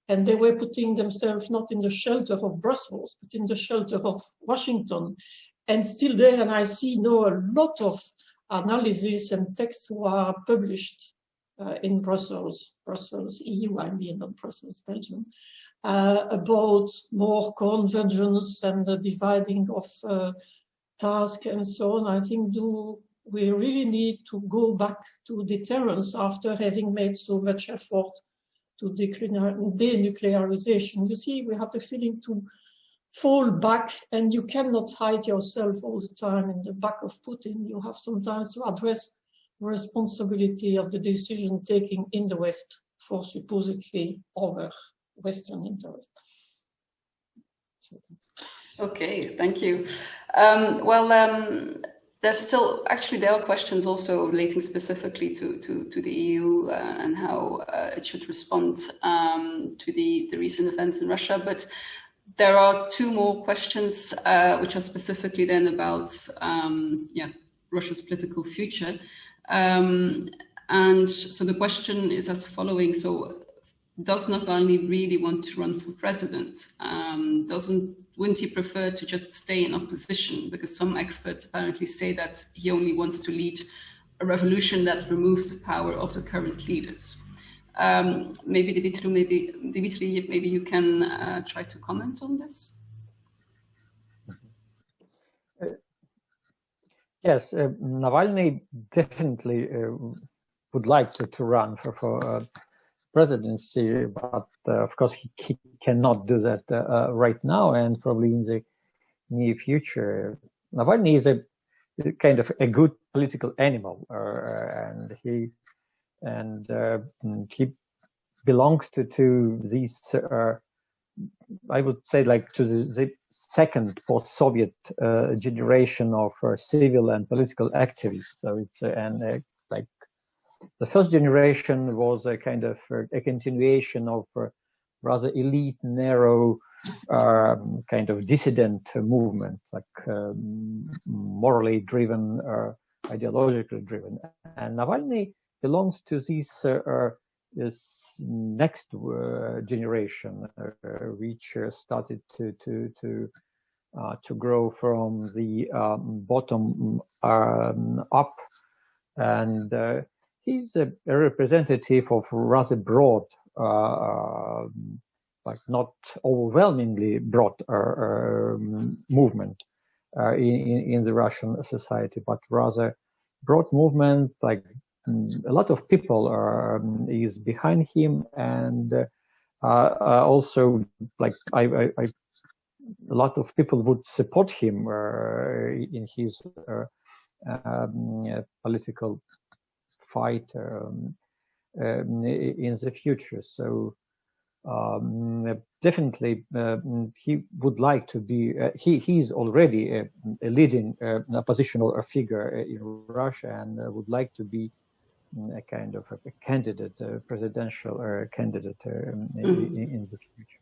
And they were putting themselves not in the shelter of Brussels, but in the shelter of Washington. And still there, and I see now a lot of analysis and texts who are published in Brussels, EU, I mean, not Brussels, Belgium, about more convergence and the dividing of tasks and so on. I think we really need to go back to deterrence after having made so much effort to denuclearization. You see, we have the feeling to fall back, and you cannot hide yourself all the time in the back of Putin. You have sometimes to address the responsibility of the decision taking in the West for supposedly our Western interests. Okay, thank you. There's still, actually, there are questions also relating specifically to the EU and how it should respond to the recent events in Russia. But there are two more questions which are specifically then about Russia's political future. And so the question is as following. So does Navalny really want to run for president? Wouldn't he prefer to just stay in opposition? Because some experts apparently say that he only wants to lead a revolution that removes the power of the current leaders. Maybe Dimitri, you can try to comment on this. Yes, Navalny definitely would like to run for presidency, but of course he cannot do that right now, and probably in the near future. Navalny is a kind of a good political animal, and he belongs to these, I would say, like to the second post-Soviet generation of civil and political activists. So it's like the first generation was a kind of a continuation of rather elite, narrow, kind of dissident movement, like morally driven, ideologically driven. And Navalny belongs to this next generation, which started to grow from the bottom up, and he's a representative of rather broad like not overwhelmingly broad movement in the Russian society, but rather broad movement, like a lot of people is behind him, and also like a lot of people would support him in his political fight in the future. So definitely he would like to be, he's already a leading oppositional figure in Russia, and would like to be a kind of a candidate, presidential candidate in the future.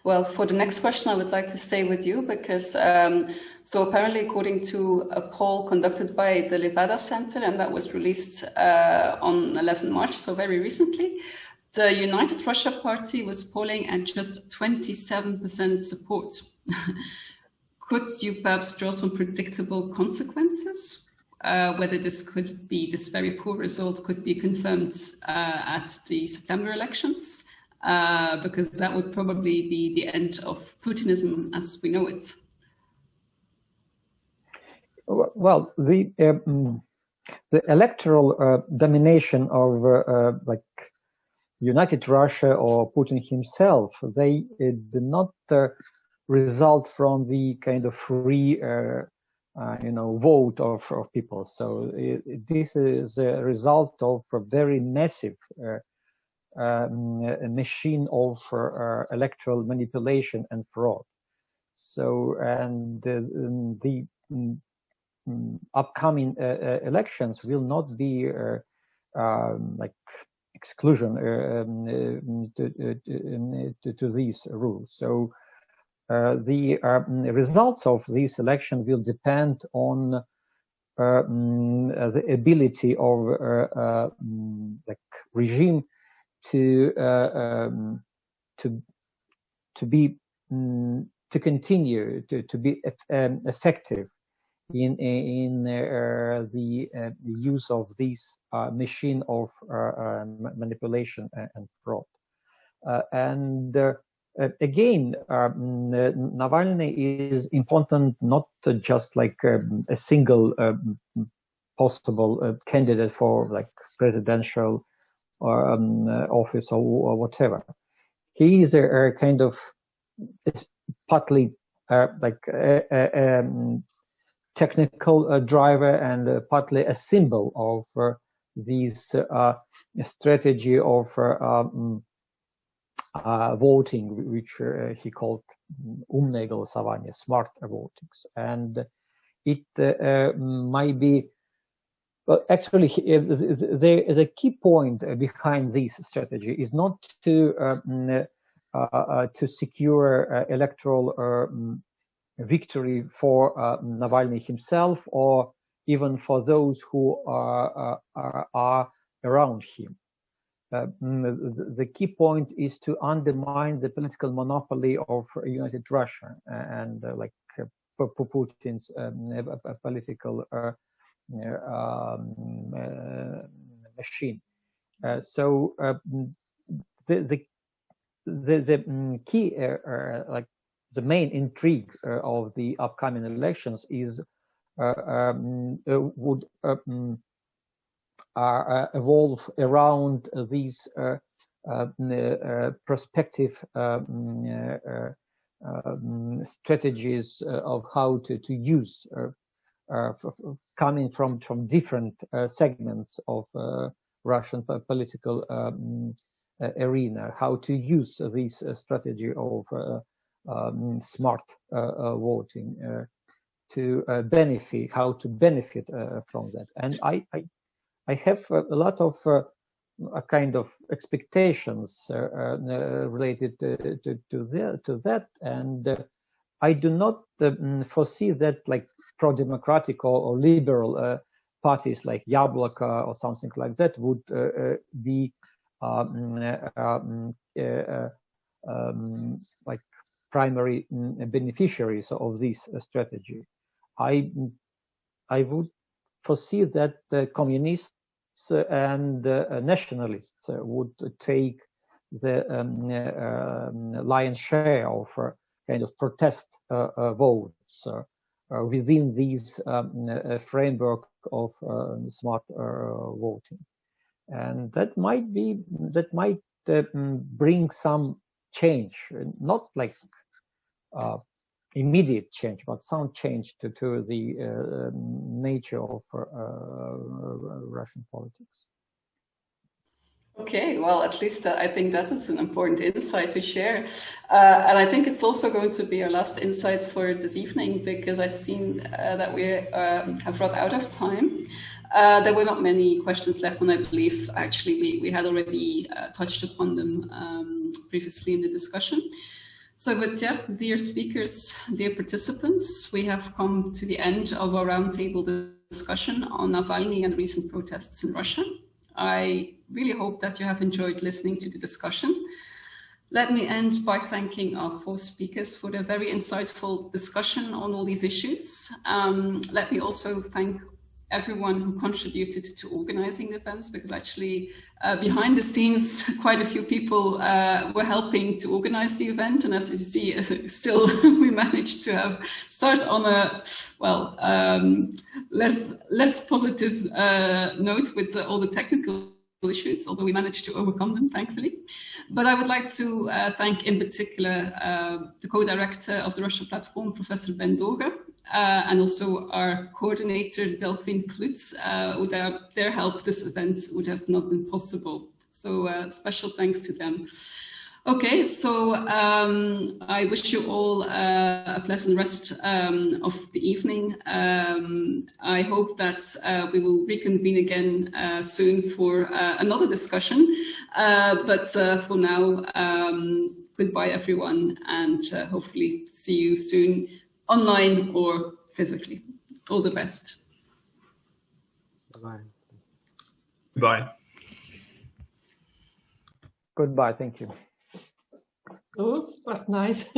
Well, for the next question, I would like to stay with you because, so apparently according to a poll conducted by the Levada Center, and that was released on 11 March, so very recently, the United Russia Party was polling at just 27% support. Could you perhaps draw some predictable consequences? Whether this very poor result could be confirmed at the September elections? Because that would probably be the end of Putinism as we know it. Well, the electoral domination of like United Russia or Putin himself, they do not result from the kind of free, vote of people. So this is a result of a very massive a machine of electoral manipulation and fraud. So, and the upcoming elections will not be like exclusion to these rules. So the results of this election will depend on the ability of like regime to continue to be effective in the use of this machine of manipulation and fraud. And again, Navalny is important not just like a single possible candidate for like presidential office or whatever. He is a kind of partly like a technical driver and partly a symbol of this strategy of voting, which he called умное голосование, smart votings. And it might be, well, actually, the key point behind this strategy is not to secure electoral victory for Navalny himself, or even for those who are around him. The key point is to undermine the political monopoly of United Russia and like Putin's political machine. So the key, like the main intrigue of the upcoming elections is would evolve around these prospective strategies of how to use coming from different segments of Russian political arena, how to use this strategy of smart voting to benefit, how to benefit from that. And I have a lot of kind of expectations related to that, and I do not foresee that like pro-democratic or liberal parties like Yabloko or something like that would be like primary beneficiaries of this strategy. I would foresee that the communists and nationalists would take the lion's share of kind of protest votes within these framework of smart voting, and that might bring some change, not like immediate change, but some change to the nature of Russian politics. Okay, well, at least I think that is an important insight to share. And I think it's also going to be our last insight for this evening, because I've seen that we have run out of time. There were not many questions left, and I believe actually we had already touched upon them previously in the discussion. So, but yeah, dear speakers, dear participants, we have come to the end of our roundtable discussion on Navalny and recent protests in Russia. I really hope that you have enjoyed listening to the discussion. Let me end by thanking our four speakers for their very insightful discussion on all these issues. Let me also thank everyone who contributed to organizing the events, because actually behind the scenes, quite a few people were helping to organize the event. And as you see, still we managed to have start on a, well, less positive note with all the technical issues, although we managed to overcome them, thankfully. But I would like to thank in particular the co-director of the Russia platform, Professor Ben Doge, and also our coordinator, Delphine Klutz. Without their help, this event would have not been possible. So special thanks to them. Okay, so I wish you all a pleasant rest of the evening. I hope that we will reconvene again soon for another discussion. But for now, goodbye everyone, and hopefully see you soon online or physically. All the best. Bye. Goodbye. Goodbye, thank you. Oh, that's nice.